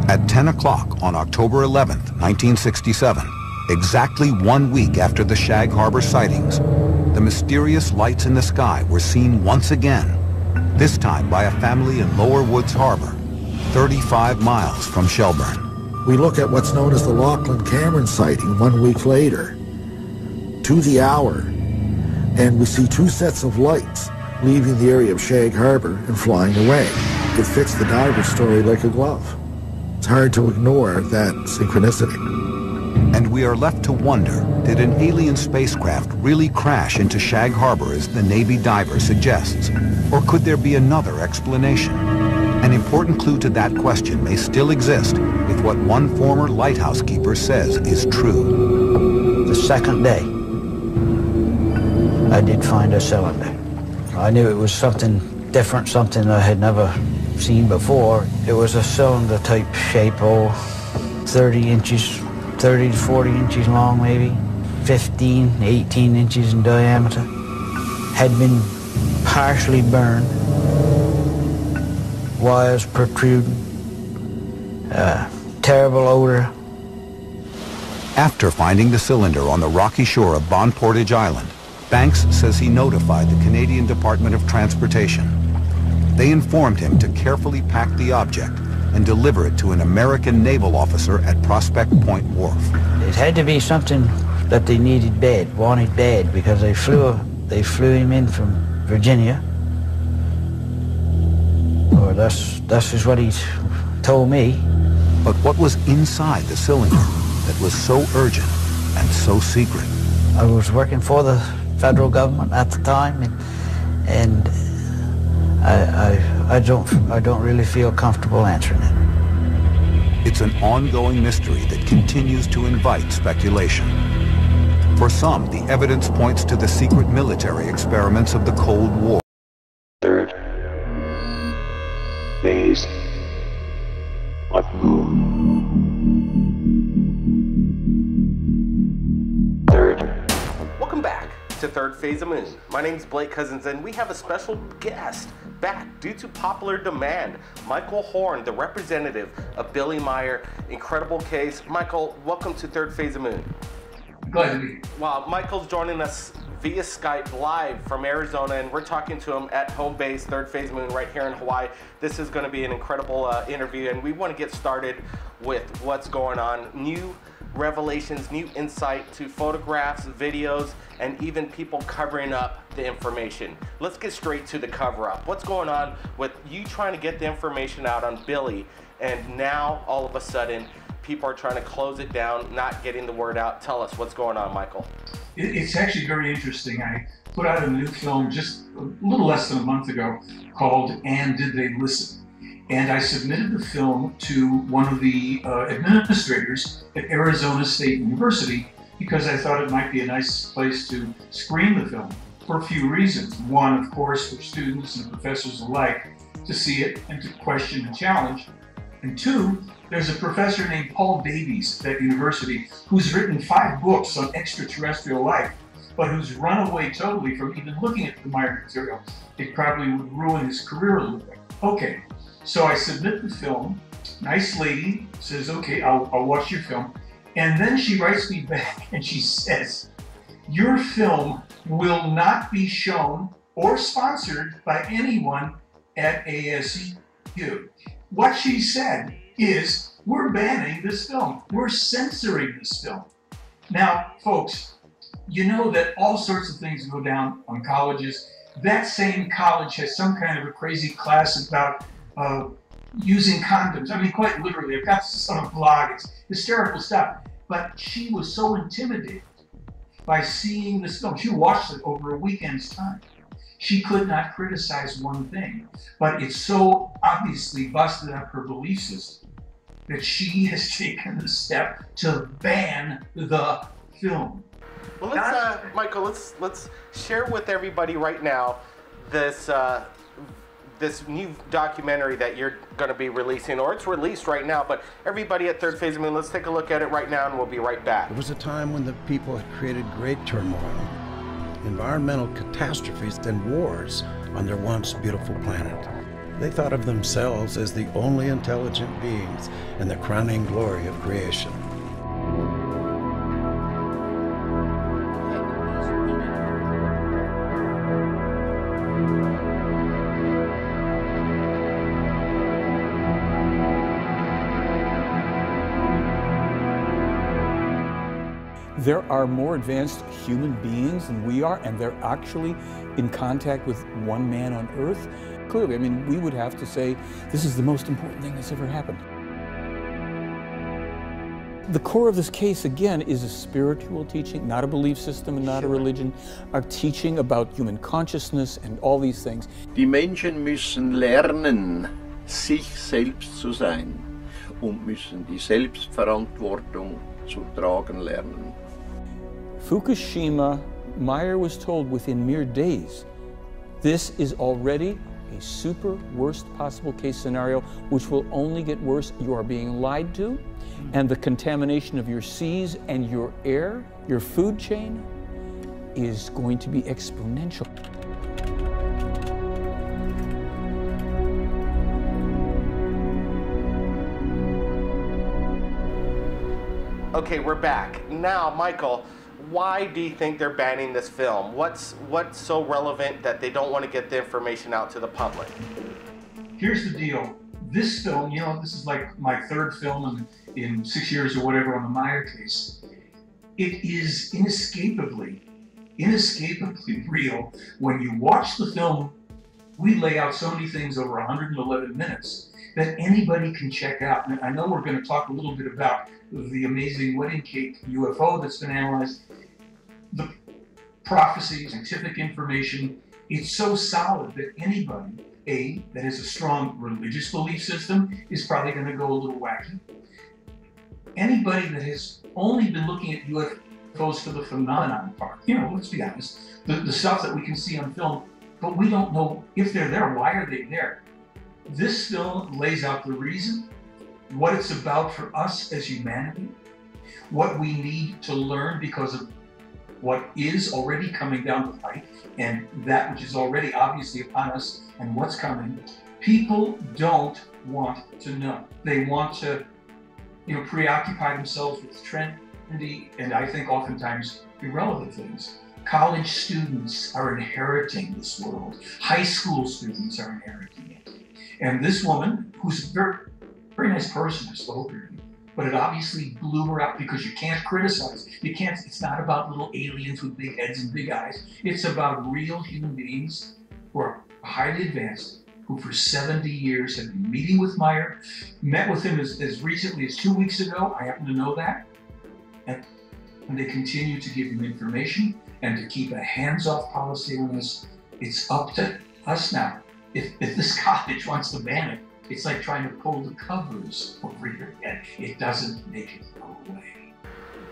At 10 o'clock on October 11th, 1967, exactly 1 week after the Shag Harbor sightings, the mysterious lights in the sky were seen once again, this time by a family in Lower Woods Harbor, 35 miles from Shelburne. We look at what's known as the Lachlan Cameron sighting 1 week later, to the hour, and we see two sets of lights leaving the area of Shag Harbor and flying away. It fits the diver's story like a glove. It's hard to ignore that synchronicity. And we are left to wonder, did an alien spacecraft really crash into Shag Harbor as the Navy diver suggests? Or could there be another explanation? An important clue to that question may still exist if what one former lighthouse keeper says is true. The second day, I did find a cylinder. I knew it was something different, something I had never seen before. It was a cylinder type shape, 30 inches, 30 to 40 inches long maybe, 15, 18 inches in diameter. Had been partially burned, wires protruding, terrible odor. After finding the cylinder on the rocky shore of Bon Portage Island, Banks says he notified the Canadian Department of Transportation. They informed him to carefully pack the object and deliver it to an American naval officer at Prospect Point Wharf. It had to be something that they needed bad, wanted bad, because they flew him in from Virginia. Or that's just what he told me. But what was inside the cylinder that was so urgent and so secret? I was working for the federal government at the time, and I don't really feel comfortable answering it. It's an ongoing mystery that continues to invite speculation. For some, the evidence points to the secret military experiments of the Cold War. Third phase of moon. Welcome back to Third Phase of Moon. My name's Blake Cousins, and we have a special guest back due to popular demand. Michael Horn, the representative of Billy Meier. Incredible case. Michael, welcome to Third Phase of Moon. Glad to be here. Wow, Michael's joining us via Skype live from Arizona, and we're talking to him at home base, Third Phase Moon, right here in Hawaii. This is going to be an incredible interview, and we want to get started with what's going on. New revelations, new insight to photographs, videos, and even people covering up the information. Let's get straight to the cover-up. What's going on with you trying to get the information out on Billy, and now all of a sudden people are trying to close it down, not getting the word out? Tell us what's going on, Michael. It's actually very interesting. I put out a new film just a little less than a month ago called And Did They Listen? And I submitted the film to one of the administrators at Arizona State University because I thought it might be a nice place to screen the film for a few reasons. One, of course, for students and professors alike to see it and to question and challenge. And two, there's a professor named Paul Davies at that university who's written 5 books on extraterrestrial life, but who's run away totally from even looking at the Meier material. It probably would ruin his career a little bit. Okay, so I submit the film. Nice lady says, okay, I'll watch your film. And then she writes me back and she says, your film will not be shown or sponsored by anyone at ASU. What she said is, we're banning this film. We're censoring this film. Now, folks, you know that all sorts of things go down on colleges. That same college has some kind of a crazy class about using condoms. I mean, quite literally, I've got this on a blog. It's hysterical stuff. But she was so intimidated by seeing this film. She watched it over a weekend's time. She could not criticize one thing, but it's so obviously busted up her belief system that she has taken the step to ban the film. Well, let's Michael, let's share with everybody right now this this new documentary that you're going to be releasing, or it's released right now, but everybody at Third Phase of Moon, let's take a look at it right now and we'll be right back. It was a time when the people had created great turmoil, environmental catastrophes, and wars on their once beautiful planet. They thought of themselves as the only intelligent beings and the crowning glory of creation. There are more advanced human beings than we are, and they're actually in contact with one man on Earth. Clearly, I mean, we would have to say this is the most important thing that's ever happened. The core of this case, again, is a spiritual teaching, not a belief system and not a religion, a teaching about human consciousness and all these things. Die Menschen müssen lernen, sich selbst zu sein und müssen die Selbstverantwortung zu tragen lernen. Fukushima, Meyer was told within mere days, this is already a super worst possible case scenario, which will only get worse. You are being lied to, and the contamination of your seas and your air, your food chain, is going to be exponential. Okay, we're back. Now, Michael, why do you think they're banning this film? What's so relevant that they don't want to get the information out to the public? Here's the deal. This film, you know, this is like my third film in 6 years or whatever on the Meyer case. It is inescapably real. When you watch the film, we lay out so many things over 111 minutes that anybody can check out. And I know we're going to talk a little bit about the amazing wedding cake UFO that's been analyzed, the prophecy, scientific information. It's so solid that anybody, that has a strong religious belief system is probably going to go a little wacky. Anybody that has only been looking at UFOs for the phenomenon part, you know, let's be honest, the stuff that we can see on film, but we don't know if they're there. Why are they there? This film lays out the reason, what it's about for us as humanity, what we need to learn because of what is already coming down the pipe, and that which is already obviously upon us, and what's coming. People don't want to know. They want to, you know, preoccupy themselves with trendy and I think oftentimes irrelevant things. College students are inheriting this world. High school students are inheriting it. And this woman, who's a very, very nice person, I spoke to her, but it obviously blew her up because you can't criticize. You can't, it's not about little aliens with big heads and big eyes. It's about real human beings who are highly advanced, who for 70 years have been meeting with Meyer, met with him as recently as 2 weeks ago. I happen to know that. And they continue to give him information and to keep a hands-off policy on this. It's up to us now. If this college wants to ban it, it's like trying to pull the covers over your head. It doesn't make it go away.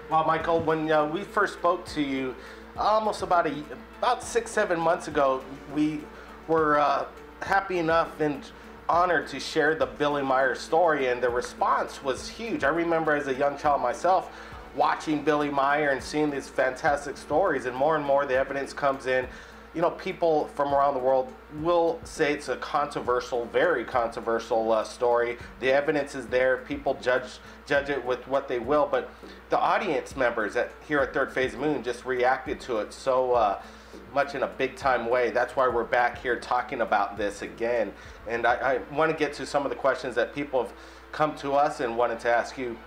Well, Michael, when we first spoke to you almost about 6-7 months ago, we were happy enough and honored to share the Billy Meyer story, and the response was huge. I remember as a young child myself watching Billy Meyer and seeing these fantastic stories, and more the evidence comes in. You know, people from around the world will say it's a controversial, very controversial story. The evidence is there. People judge it with what they will, but the audience members here at Third Phase Moon just reacted to it so much in a big-time way. That's why we're back here talking about this again. And I want to get to some of the questions that people have come to us and wanted to ask you.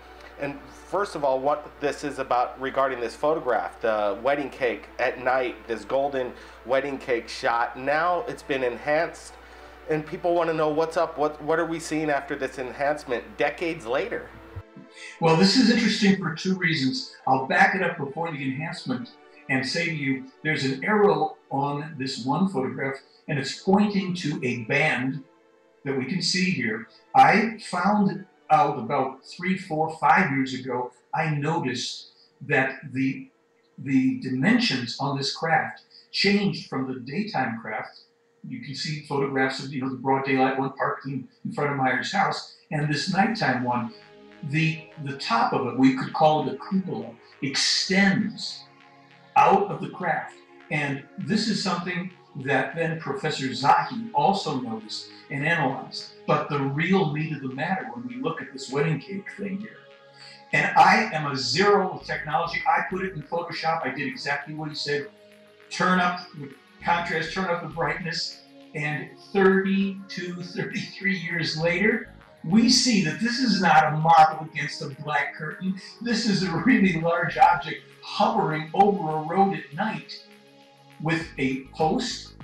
And first of all, what this is about regarding this photograph, the wedding cake at night, this golden wedding cake shot. Now it's been enhanced, and people want to know what's up. What are we seeing after this enhancement decades later? Well, this is interesting for two reasons. I'll back it up before the enhancement and say to you, there's an arrow on this one photograph, and it's pointing to a band that we can see here. I found out about 3, 4, 5 years ago, I noticed that the dimensions on this craft changed from the daytime craft You can see photographs of, the broad daylight one parked in front of Meyer's house, and this nighttime one, the top of it, we could call it a cupola, extends out of the craft. And this is something that then Professor Zahi also noticed and analyzed. But the real meat of the matter when we look at this wedding cake thing here, and I am a zero with technology. I put it in Photoshop. I did exactly what he said. Turn up the contrast, turn up the brightness, and 32, 33 years later, we see that this is not a model against a black curtain. This is a really large object hovering over a road at night with a post,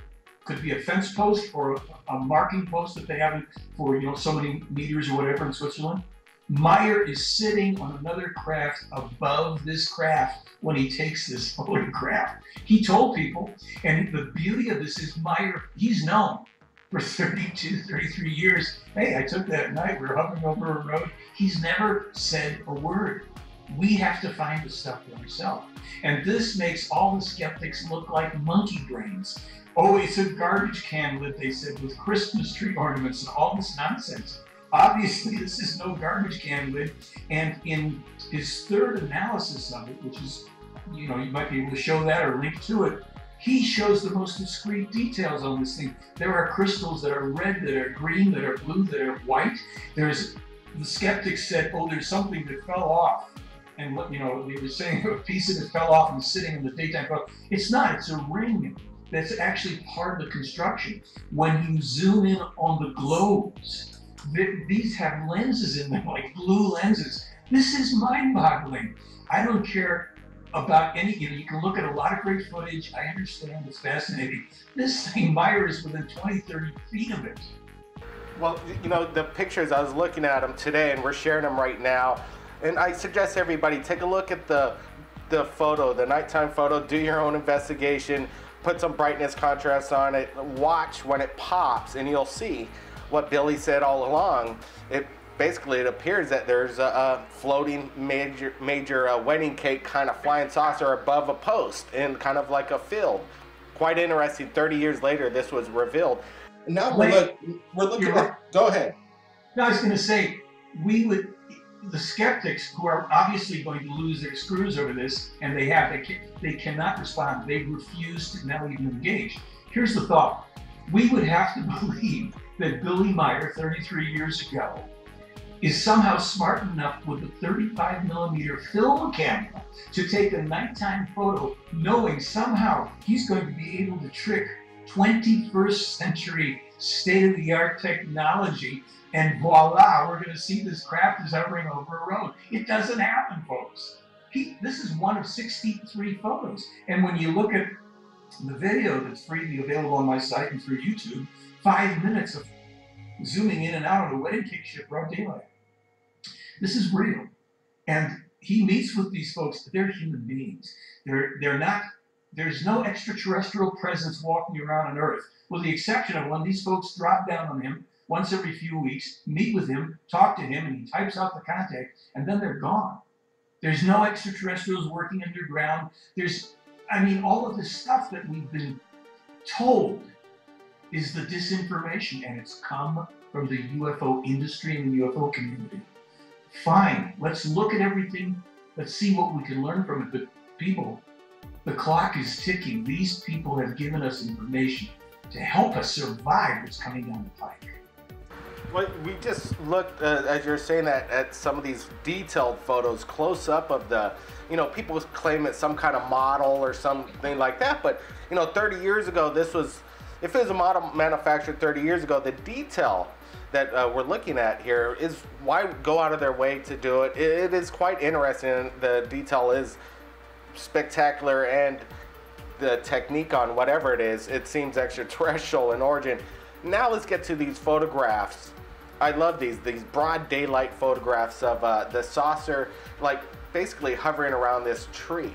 could be a fence post or a marking post that they have for so many meters or whatever in Switzerland. Meyer is sitting on another craft above this craft when he takes this photograph. He told people, and the beauty of this is Meyer, he's known for 32, 33 years, hey, I took that at night, we were hovering over a road. He's never said a word. We have to find the stuff for ourselves. And this makes all the skeptics look like monkey brains. Oh, it's a garbage can lid, they said, with Christmas tree ornaments and all this nonsense. Obviously, this is no garbage can lid. And in his third analysis of it, which is, you might be able to show that or link to it, he shows the most discrete details on this thing. There are crystals that are red, that are green, that are blue, that are white. The skeptics said, oh, there's something that fell off. And what, they were saying a piece of it fell off and was sitting in the daytime. It's not, it's a ring that's actually part of the construction. When you zoom in on the globes, these have lenses in them, like blue lenses. This is mind-boggling. I don't care about any, you can look at a lot of great footage. I understand, it's fascinating. This thing, Meyer is within 20, 30 feet of it. Well, the pictures, I was looking at them today and we're sharing them right now. And I suggest everybody take a look at the photo, the nighttime photo, do your own investigation, put some brightness contrast on it, watch when it pops, and you'll see what Billy said all along. It appears that there's a floating major wedding cake kind of flying saucer above a post in kind of like a field. Quite interesting. 30 years later, this was revealed. And now we're looking at, go ahead. No, I was going to say, the skeptics who are obviously going to lose their screws over this, and they cannot respond. They refuse to now even engage. Here's the thought. We would have to believe that Billy Meyer, 33 years ago, is somehow smart enough with a 35 millimeter film camera to take a nighttime photo, knowing somehow he's going to be able to trick 21st century state-of-the-art technology, and voila, we're going to see this craft is hovering over a road. It doesn't happen, folks. This is one of 63 photos. And when you look at the video that's freely available on my site and through YouTube, 5 minutes of zooming in and out on a wedding cake ship, broad daylight. This is real. And he meets with these folks. They're human beings. They're not, there's no extraterrestrial presence walking around on Earth, with the exception of when these folks drop down on him once every few weeks, meet with him, talk to him, and he types out the contact, and then they're gone. There's no extraterrestrials working underground. All of this stuff that we've been told is the disinformation, and it's come from the UFO industry and the UFO community. Fine, let's look at everything. Let's see what we can learn from it. But people, the clock is ticking. These people have given us information to help us survive what's coming down the pike. Well, we just looked, as you're saying that, at some of these detailed photos, close up of the, people claim it's some kind of model or something like that. But, 30 years ago, this was, if it was a model manufactured 30 years ago, the detail that we're looking at here is why go out of their way to do it. It is quite interesting. The detail is spectacular, and the technique on whatever it is, it seems extraterrestrial in origin. Now let's get to these photographs. I love these broad daylight photographs of the saucer, like basically hovering around this tree.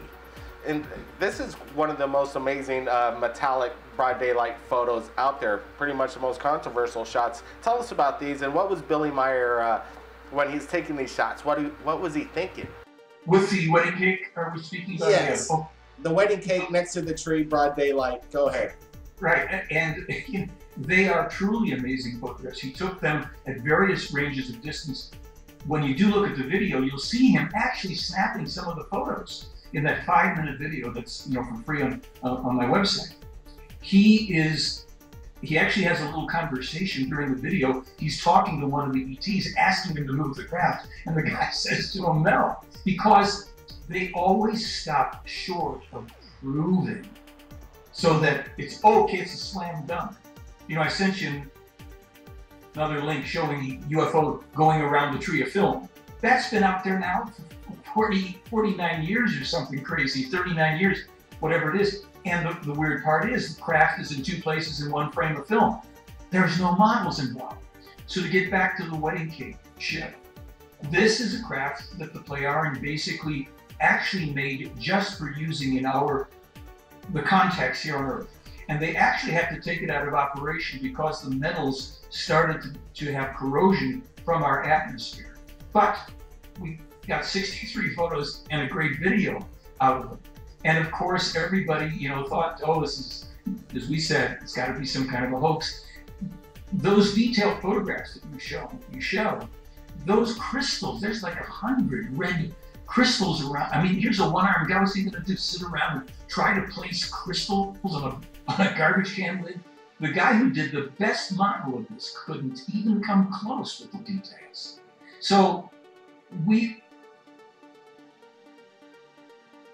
And this is one of the most amazing metallic broad daylight photos out there, pretty much the most controversial shots. Tell us about these, and what was Billy Meyer, when he's taking these shots, what was he thinking? With the wedding cake, are we speaking about? Yes, the wedding cake next to the tree, broad daylight. Go ahead. Right, and they are truly amazing photographs. He took them at various ranges of distance. When you do look at the video, you'll see him actually snapping some of the photos in that 5-minute video that's for free on my website. He actually has a little conversation during the video. He's talking to one of the ETs, asking him to move the craft, and the guy says to him no, because they always stop short of proving, so that it's okay, it's a slam dunk. I sent you another link showing the UFO going around the tree of film. That's been out there now for 49 years or something crazy, 39 years, whatever it is. And the weird part is the craft is in 2 places in 1 frame of film. There's no models involved. So to get back to the wedding cake ship, this is a craft that the Plejaren basically actually made just for using in the context here on Earth. And they actually had to take it out of operation because the metals started to have corrosion from our atmosphere. But we got 63 photos and a great video out of them. And of course, everybody, thought, oh, this is, as we said, it's got to be some kind of a hoax. Those detailed photographs that you show, those crystals, there's like 100 red crystals around. I mean, here's a one-armed guy. What's he going to do? Sit around and try to place crystals on a garbage can lid? The guy who did the best model of this couldn't even come close with the details. So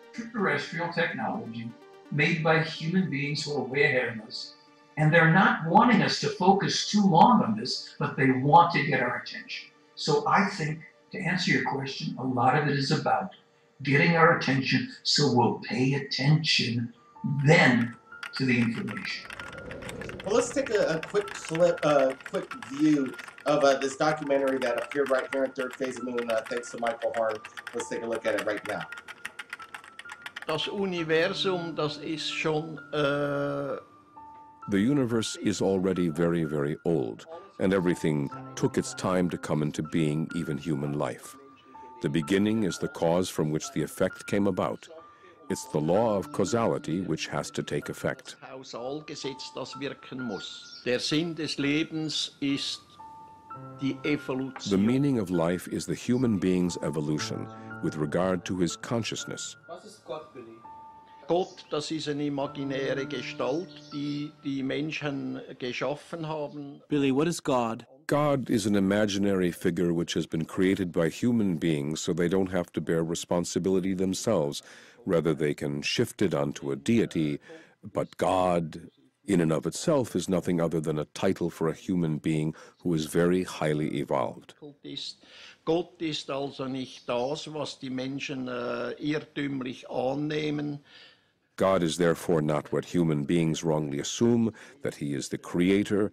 extraterrestrial technology made by human beings who are way ahead of us, and they're not wanting us to focus too long on this, but they want to get our attention. So I think, to answer your question, a lot of it is about getting our attention, so we'll pay attention then to the information. Well, let's take a quick quick view of this documentary that appeared right here in Third Phase of Moon, thanks to Michael Horn. Let's take a look at it right now. Das Universum, das ist schon The universe is already very, very old, and everything took its time to come into being, even human life. The beginning is the cause from which the effect came about. It's the law of causality which has to take effect. Kausalgesetz, das wirken muss. Der Sinn des Lebens ist die Evolution. The meaning of life is the human being's evolution with regard to his consciousness. Was ist Gott, Billy? Gott, das ist eine imaginäre Gestalt, die die Menschen geschaffen haben. Billy, what is God? God is an imaginary figure which has been created by human beings so they don't have to bear responsibility themselves. Rather, they can shift it onto a deity. But God, in and of itself, is nothing other than a title for a human being who is very highly evolved. Gott ist also nicht das, was die Menschen irrtümlich annehmen. God is therefore not what human beings wrongly assume, that he is the creator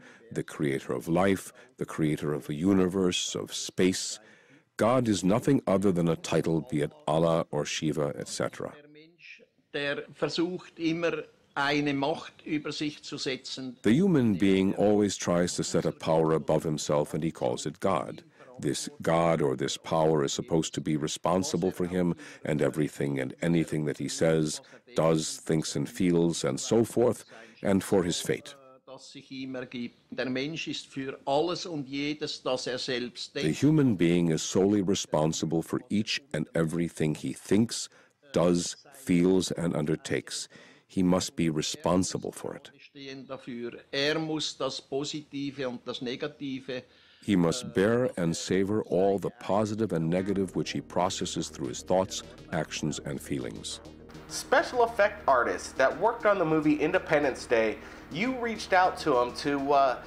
of life, the creator of a universe, of space. God is nothing other than a title, be it Allah or Shiva, etc. Der versucht immer eine Macht über sich zu setzen. The human being always tries to set a power above himself, and he calls it God. This God or this power is supposed to be responsible for him and everything and anything that he says, does, thinks and feels, and so forth, and for his fate. Der Mensch ist für alles und jedes, das selbst denkt. The human being is solely responsible for each and everything he thinks, does, feels, and undertakes. He must be responsible for it. Muss das Positive und das Negative. He must bear and savor all the positive and negative which he processes through his thoughts, actions, and feelings. Special effect artists that worked on the movie Independence Day, you reached out to them to,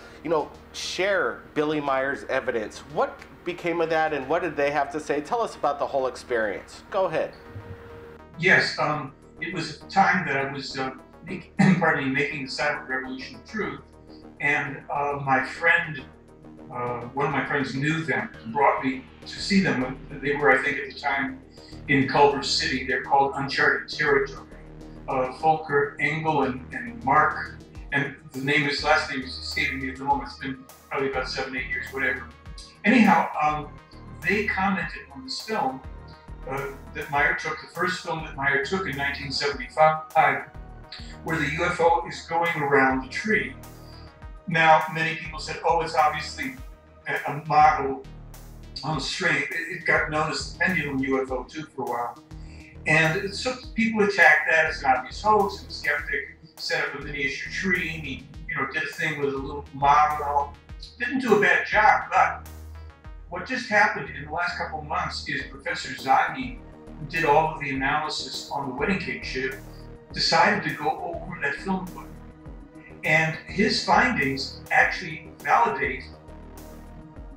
share Billy Meier's evidence. What became of that, and what did they have to say? Tell us about the whole experience. Go ahead. Yes, it was a time that I was making the Silent Revolution of Truth, and my friend, one of my friends knew them, brought me to see them. They were, I think, at the time in Culver City. They're called Uncharted Territory. Volker Engel and Mark, and last name is escaping me at the moment. It's been probably about 7-8 years, whatever. Anyhow, they commented on this film that Meyer took, the first film that Meyer took in 1975, where the UFO is going around the tree. Now, many people said, oh, it's obviously a model on a string. It got known as the pendulum UFO too for a while. And so people attacked that as an obvious hoax, and the skeptic set up a miniature tree, and he did a thing with a little model and all. Didn't do a bad job, but what just happened in the last couple of months is Professor Zaghi, who did all of the analysis on the wedding cake ship, decided to go over that film clip. And his findings actually validate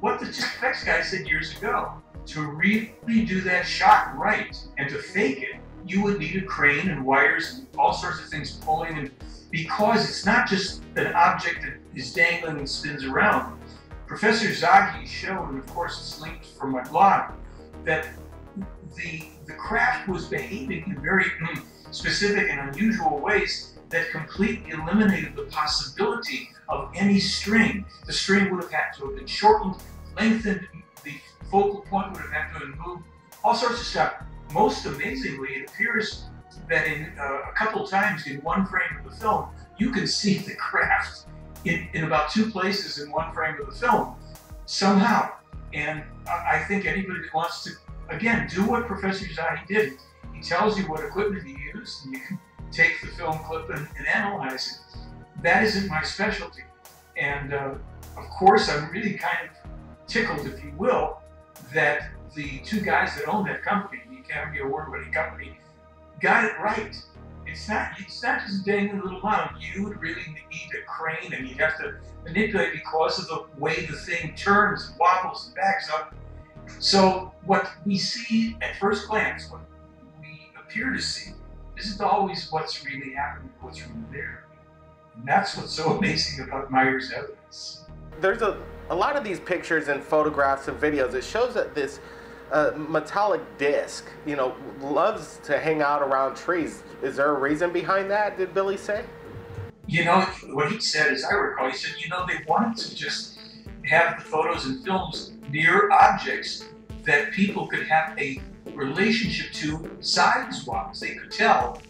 what the effects guy said years ago. To really do that shot right and to fake it, you would need a crane and wires and all sorts of things pulling, and because it's not just an object that is dangling and spins around. Professor Zaghi showed, and of course it's linked from my blog, that the craft was behaving in very specific and unusual ways that completely eliminated the possibility of any string. The string would have had to have been shortened, lengthened, the focal point would have had to have moved, all sorts of stuff. Most amazingly, it appears that in a couple times in one frame of the film, you can see the craft in about 2 places in one frame of the film, somehow. And I think anybody that wants to, again, do what Professor Zaghi did, he tells you what equipment he used, and you can take the film clip and analyze it. That isn't my specialty. And of course, I'm really kind of tickled, if you will, that the 2 guys that own that company, the Academy Award-winning company, got it right. It's not just a dang little model. You would really need a crane, and you'd have to manipulate because of the way the thing turns, and wobbles, and backs up. So what we see at first glance, what we appear to see, isn't always what's really happening, what's really there. And that's what's so amazing about Myers evidence. There's a lot of these pictures and photographs and videos. It shows that this metallic disc, loves to hang out around trees. Is there a reason behind that, did Billy say? What he said, as I recall, he said, they wanted to just have the photos and films near objects that people could have a relationship to size-wise. They could tell,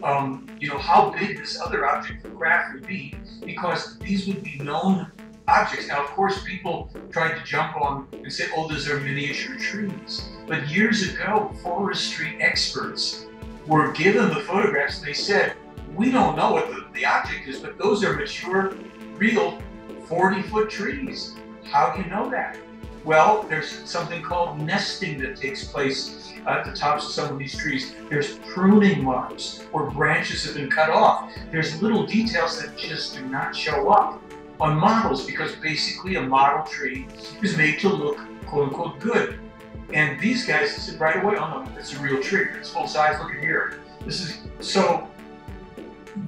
how big this other object, the craft, would be, because these would be known objects. Now, of course, people tried to jump on and say, oh, those are miniature trees. But years ago, forestry experts were given the photographs, and they said, we don't know what the object is, but those are mature, real 40-foot trees. How do you know that? Well, there's something called nesting that takes place at the tops of some of these trees. There's pruning marks where branches have been cut off. There's little details that just do not show up on models, because basically a model tree is made to look quote-unquote good. And these guys said right away, oh no, it's a real tree. It's full size, look at here. So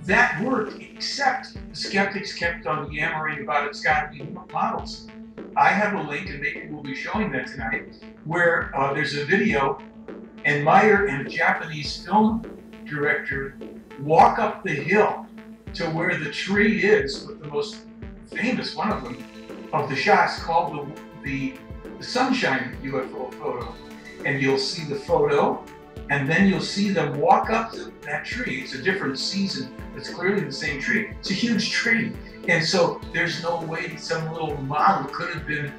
that worked, except the skeptics kept on yammering about it's got to be models. I have a link, and maybe we'll be showing that tonight, where there's a video, and Meyer and a Japanese film director walk up the hill to where the tree is, with the most famous one of them, of the shots, called the Sunshine UFO photo. And you'll see the photo, and then you'll see them walk up to that tree. It's a different season, but it's clearly the same tree. It's a huge tree. And so there's no way that some little model could have been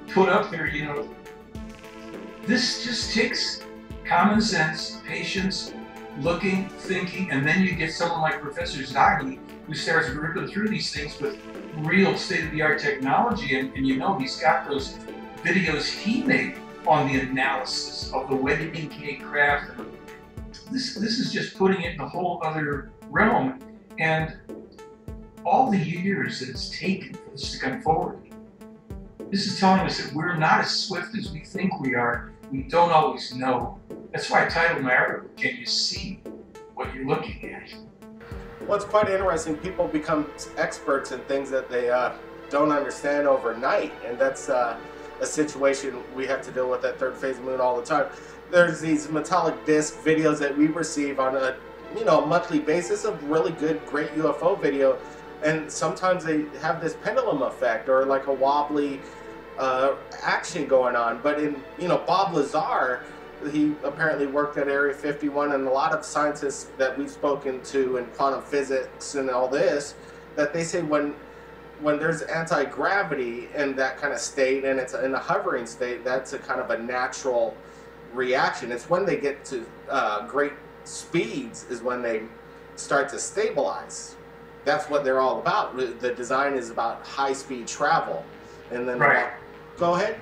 put up there, This just takes common sense, patience, looking, thinking, and then you get someone like Professor Zaghi, who starts ripping through these things with real state-of-the-art technology, and he's got those videos he made on the analysis of the wedding cake craft. This is just putting it in a whole other realm, and all the years that it's taken for this to come forward, this is telling us that we're not as swift as we think we are. We don't always know. That's why I titled my article, Can You See What You're Looking At? Well, it's quite interesting. People become experts in things that they don't understand overnight, and that's a situation we have to deal with at Third Phase Moon all the time. There's these metallic disc videos that we receive on a monthly basis of really good, great UFO video, and sometimes they have this pendulum effect or like a wobbly action going on. But in Bob Lazar, he apparently worked at Area 51, and a lot of scientists that we've spoken to in quantum physics and all this, that they say when there's anti-gravity in that kind of state and it's in a hovering state, that's a kind of a natural reaction. It's when they get to great speeds is when they start to stabilize. That's what they're all about. The design is about high-speed travel. And then, right. Go ahead.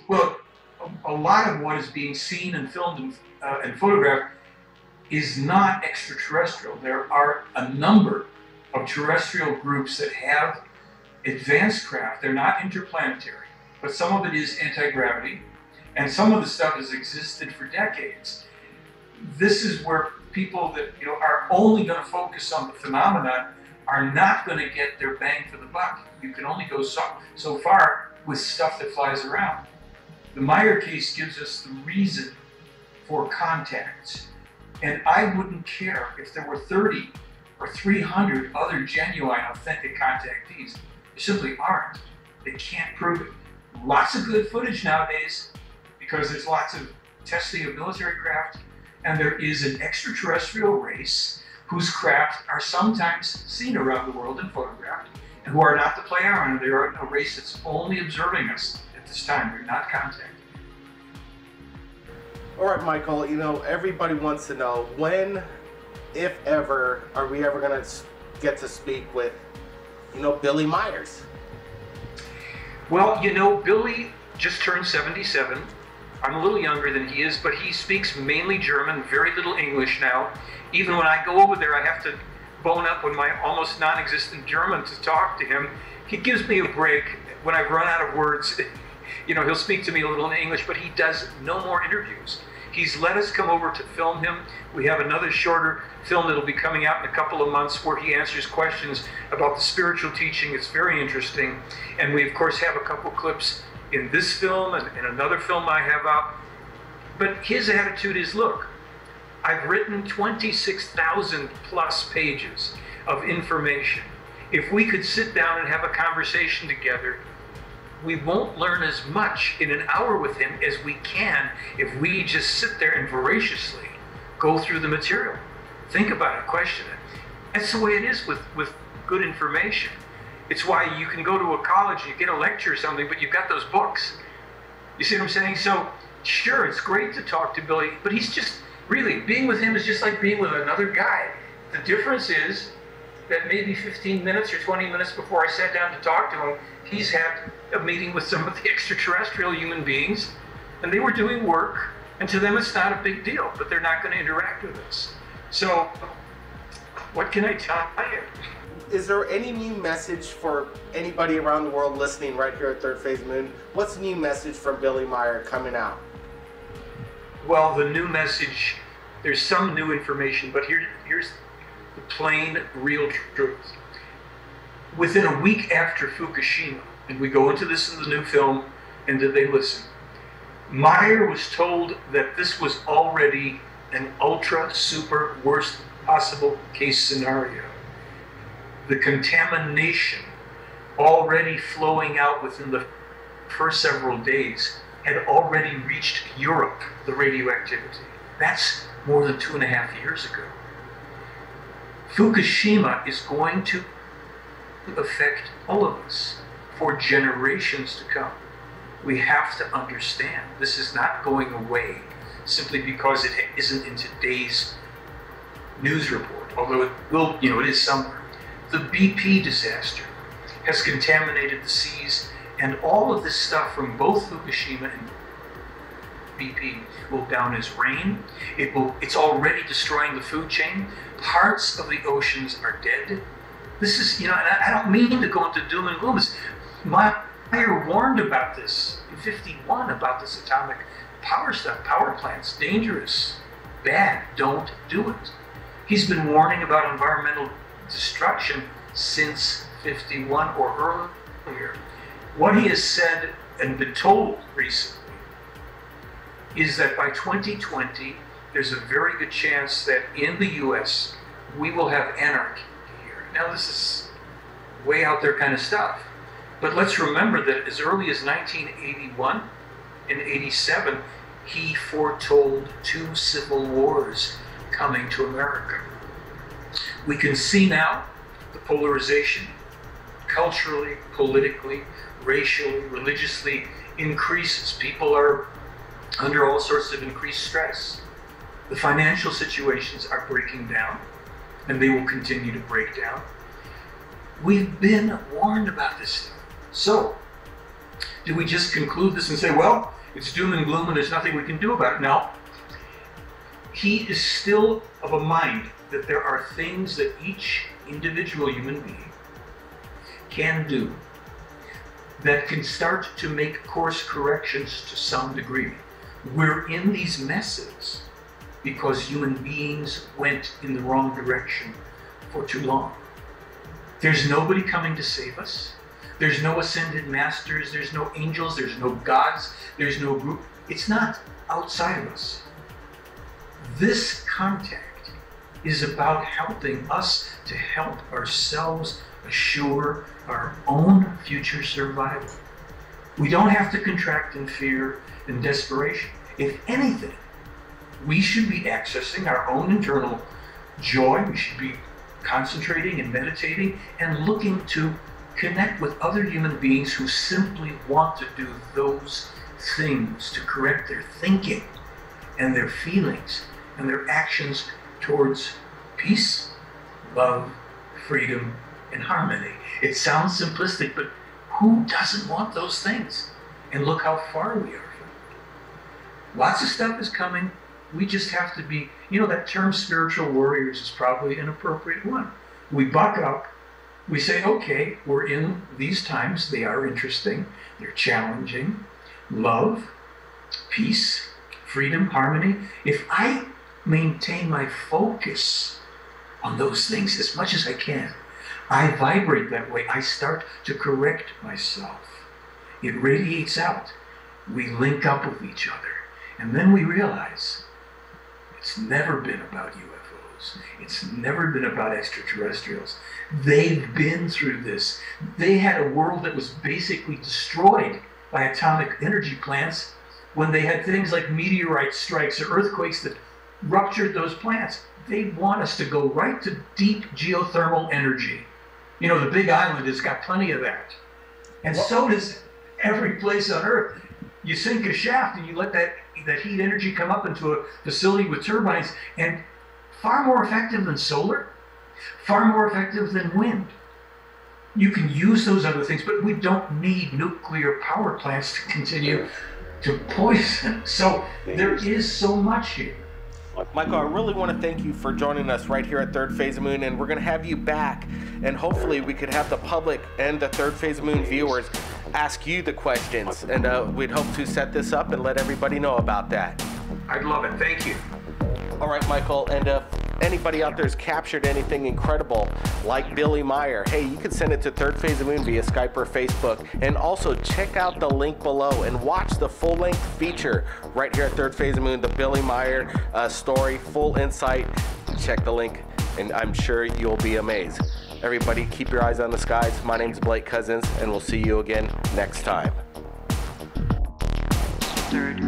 Well, a lot of what is being seen and filmed and photographed is not extraterrestrial. There are a number of terrestrial groups that have advanced craft. They're not interplanetary, but some of it is anti-gravity, and some of the stuff has existed for decades. This is where people that are only going to focus on the phenomena are not going to get their bang for the buck. You can only go so far with stuff that flies around. The Meyer case gives us the reason for contacts, and I wouldn't care if there were 30 or 300 other genuine, authentic contactees. There simply aren't. They can't prove it. Lots of good footage nowadays because there's lots of testing of military craft, and there is an extraterrestrial race whose craft are sometimes seen around the world and photographed, and who are not the play around. They're a race that's only observing us at this time. They're not contacting. All right, Michael, everybody wants to know when, if ever, are we ever going to get to speak with, Billy Myers? Well, Billy just turned 77. I'm a little younger than he is, but he speaks mainly German, very little English now. Even when I go over there, I have to bone up with my almost non-existent German to talk to him. He gives me a break when I've run out of words. He'll speak to me a little in English, but he does no more interviews. He's let us come over to film him. We have another shorter film that'll be coming out in a couple of months where he answers questions about the spiritual teaching. It's very interesting. And we, of course, have a couple clips in this film and another film I have out. But his attitude is, look, I've written 26,000 plus pages of information. If we could sit down and have a conversation together, we won't learn as much in an hour with him as we can if we just sit there and voraciously go through the material. Think about it, question it. That's the way it is with good information. It's why you can go to a college and you get a lecture or something, but you've got those books. You see what I'm saying? So, sure, it's great to talk to Billy, but he's just, really, being with him is just like being with another guy. The difference is that maybe 15 minutes or 20 minutes before I sat down to talk to him, he's had a meeting with some of the extraterrestrial human beings, and they were doing work, and to them it's not a big deal, but they're not going to interact with us. So, what can I tell you? Is there any new message for anybody around the world listening right here at Third Phase Moon? What's the new message from Billy Meyer coming out? Well, the new message, there's some new information, but here's the plain, real truth. Within a week after Fukushima, and we go into this in the new film, and did they listen? Meyer was told that this was already an ultra, super, worst possible case scenario. The contamination already flowing out within the first several days had already reached Europe, the radioactivity. That's more than 2.5 years ago. Fukushima is going to affect all of us for generations to come. We have to understand this is not going away simply because it isn't in today's news report, although it will, it is somewhere. The BP disaster has contaminated the seas, and all of this stuff from both Fukushima and BP will down as rain. It's already destroying the food chain. Parts of the oceans are dead. This is, and I don't mean to go into doom and gloom. Meyer warned about this in '51 about this atomic power stuff, power plants, dangerous, bad, don't do it. He's been warning about environmental destruction since '51 or earlier. What he has said and been told recently is that by 2020, there's a very good chance that in the US, we will have anarchy here. Now, this is way out there kind of stuff. But let's remember that as early as 1981 and 87, he foretold 2 civil wars coming to America. We can see now the polarization, culturally, politically, racially, religiously, increases. People are under all sorts of increased stress. The financial situations are breaking down, and they will continue to break down. We've been warned about this stuff. So, do we just conclude this and say, well, it's doom and gloom and there's nothing we can do about it? No. He is still of a mind that there are things that each individual human being can do that can start to make course corrections to some degree. We're in these messes because human beings went in the wrong direction for too long. There's nobody coming to save us. There's no ascended masters, there's no angels, there's no gods, there's no group. It's not outside of us. This contact is about helping us to help ourselves assure our own future survival. We don't have to contract in fear and desperation. If anything, we should be accessing our own internal joy. We should be concentrating and meditating and looking to connect with other human beings who simply want to do those things to correct their thinking and their feelings and their actions towards peace, love, freedom, and harmony. It sounds simplistic, but who doesn't want those things? And look how far we are from it. Lots of stuff is coming. We just have to be, that term spiritual warriors is probably an appropriate one. We buck up. We say, okay, we're in these times. They are interesting. They're challenging. Love, peace, freedom, harmony. If I maintain my focus on those things as much as I can, I vibrate that way. I start to correct myself. It radiates out. We link up with each other. And then we realize it's never been about UFOs. It's never been about extraterrestrials. They've been through this. They had a world that was basically destroyed by atomic energy plants when they had things like meteorite strikes or earthquakes that ruptured those plants. They want us to go right to deep geothermal energy. The Big Island has got plenty of that. And so does every place on Earth. You sink a shaft and you let that heat energy come up into a facility with turbines, and far more effective than solar, far more effective than wind. You can use those other things, but we don't need nuclear power plants to continue to poison. So there is so much here. Michael, I really want to thank you for joining us right here at Third Phase of Moon, and we're going to have you back, and hopefully we could have the public and the Third Phase of Moon viewers ask you the questions, and we'd hope to set this up and let everybody know about that. I'd love it. Thank you. All right, Michael, and if anybody out there has captured anything incredible like Billy Meier, hey, you can send it to Third Phase of Moon via Skype or Facebook, and also check out the link below and watch the full-length feature right here at Third Phase of Moon, the Billy Meier story, full insight. Check the link, and I'm sure you'll be amazed. Everybody, keep your eyes on the skies. My name's Blake Cousins, and we'll see you again next time. Third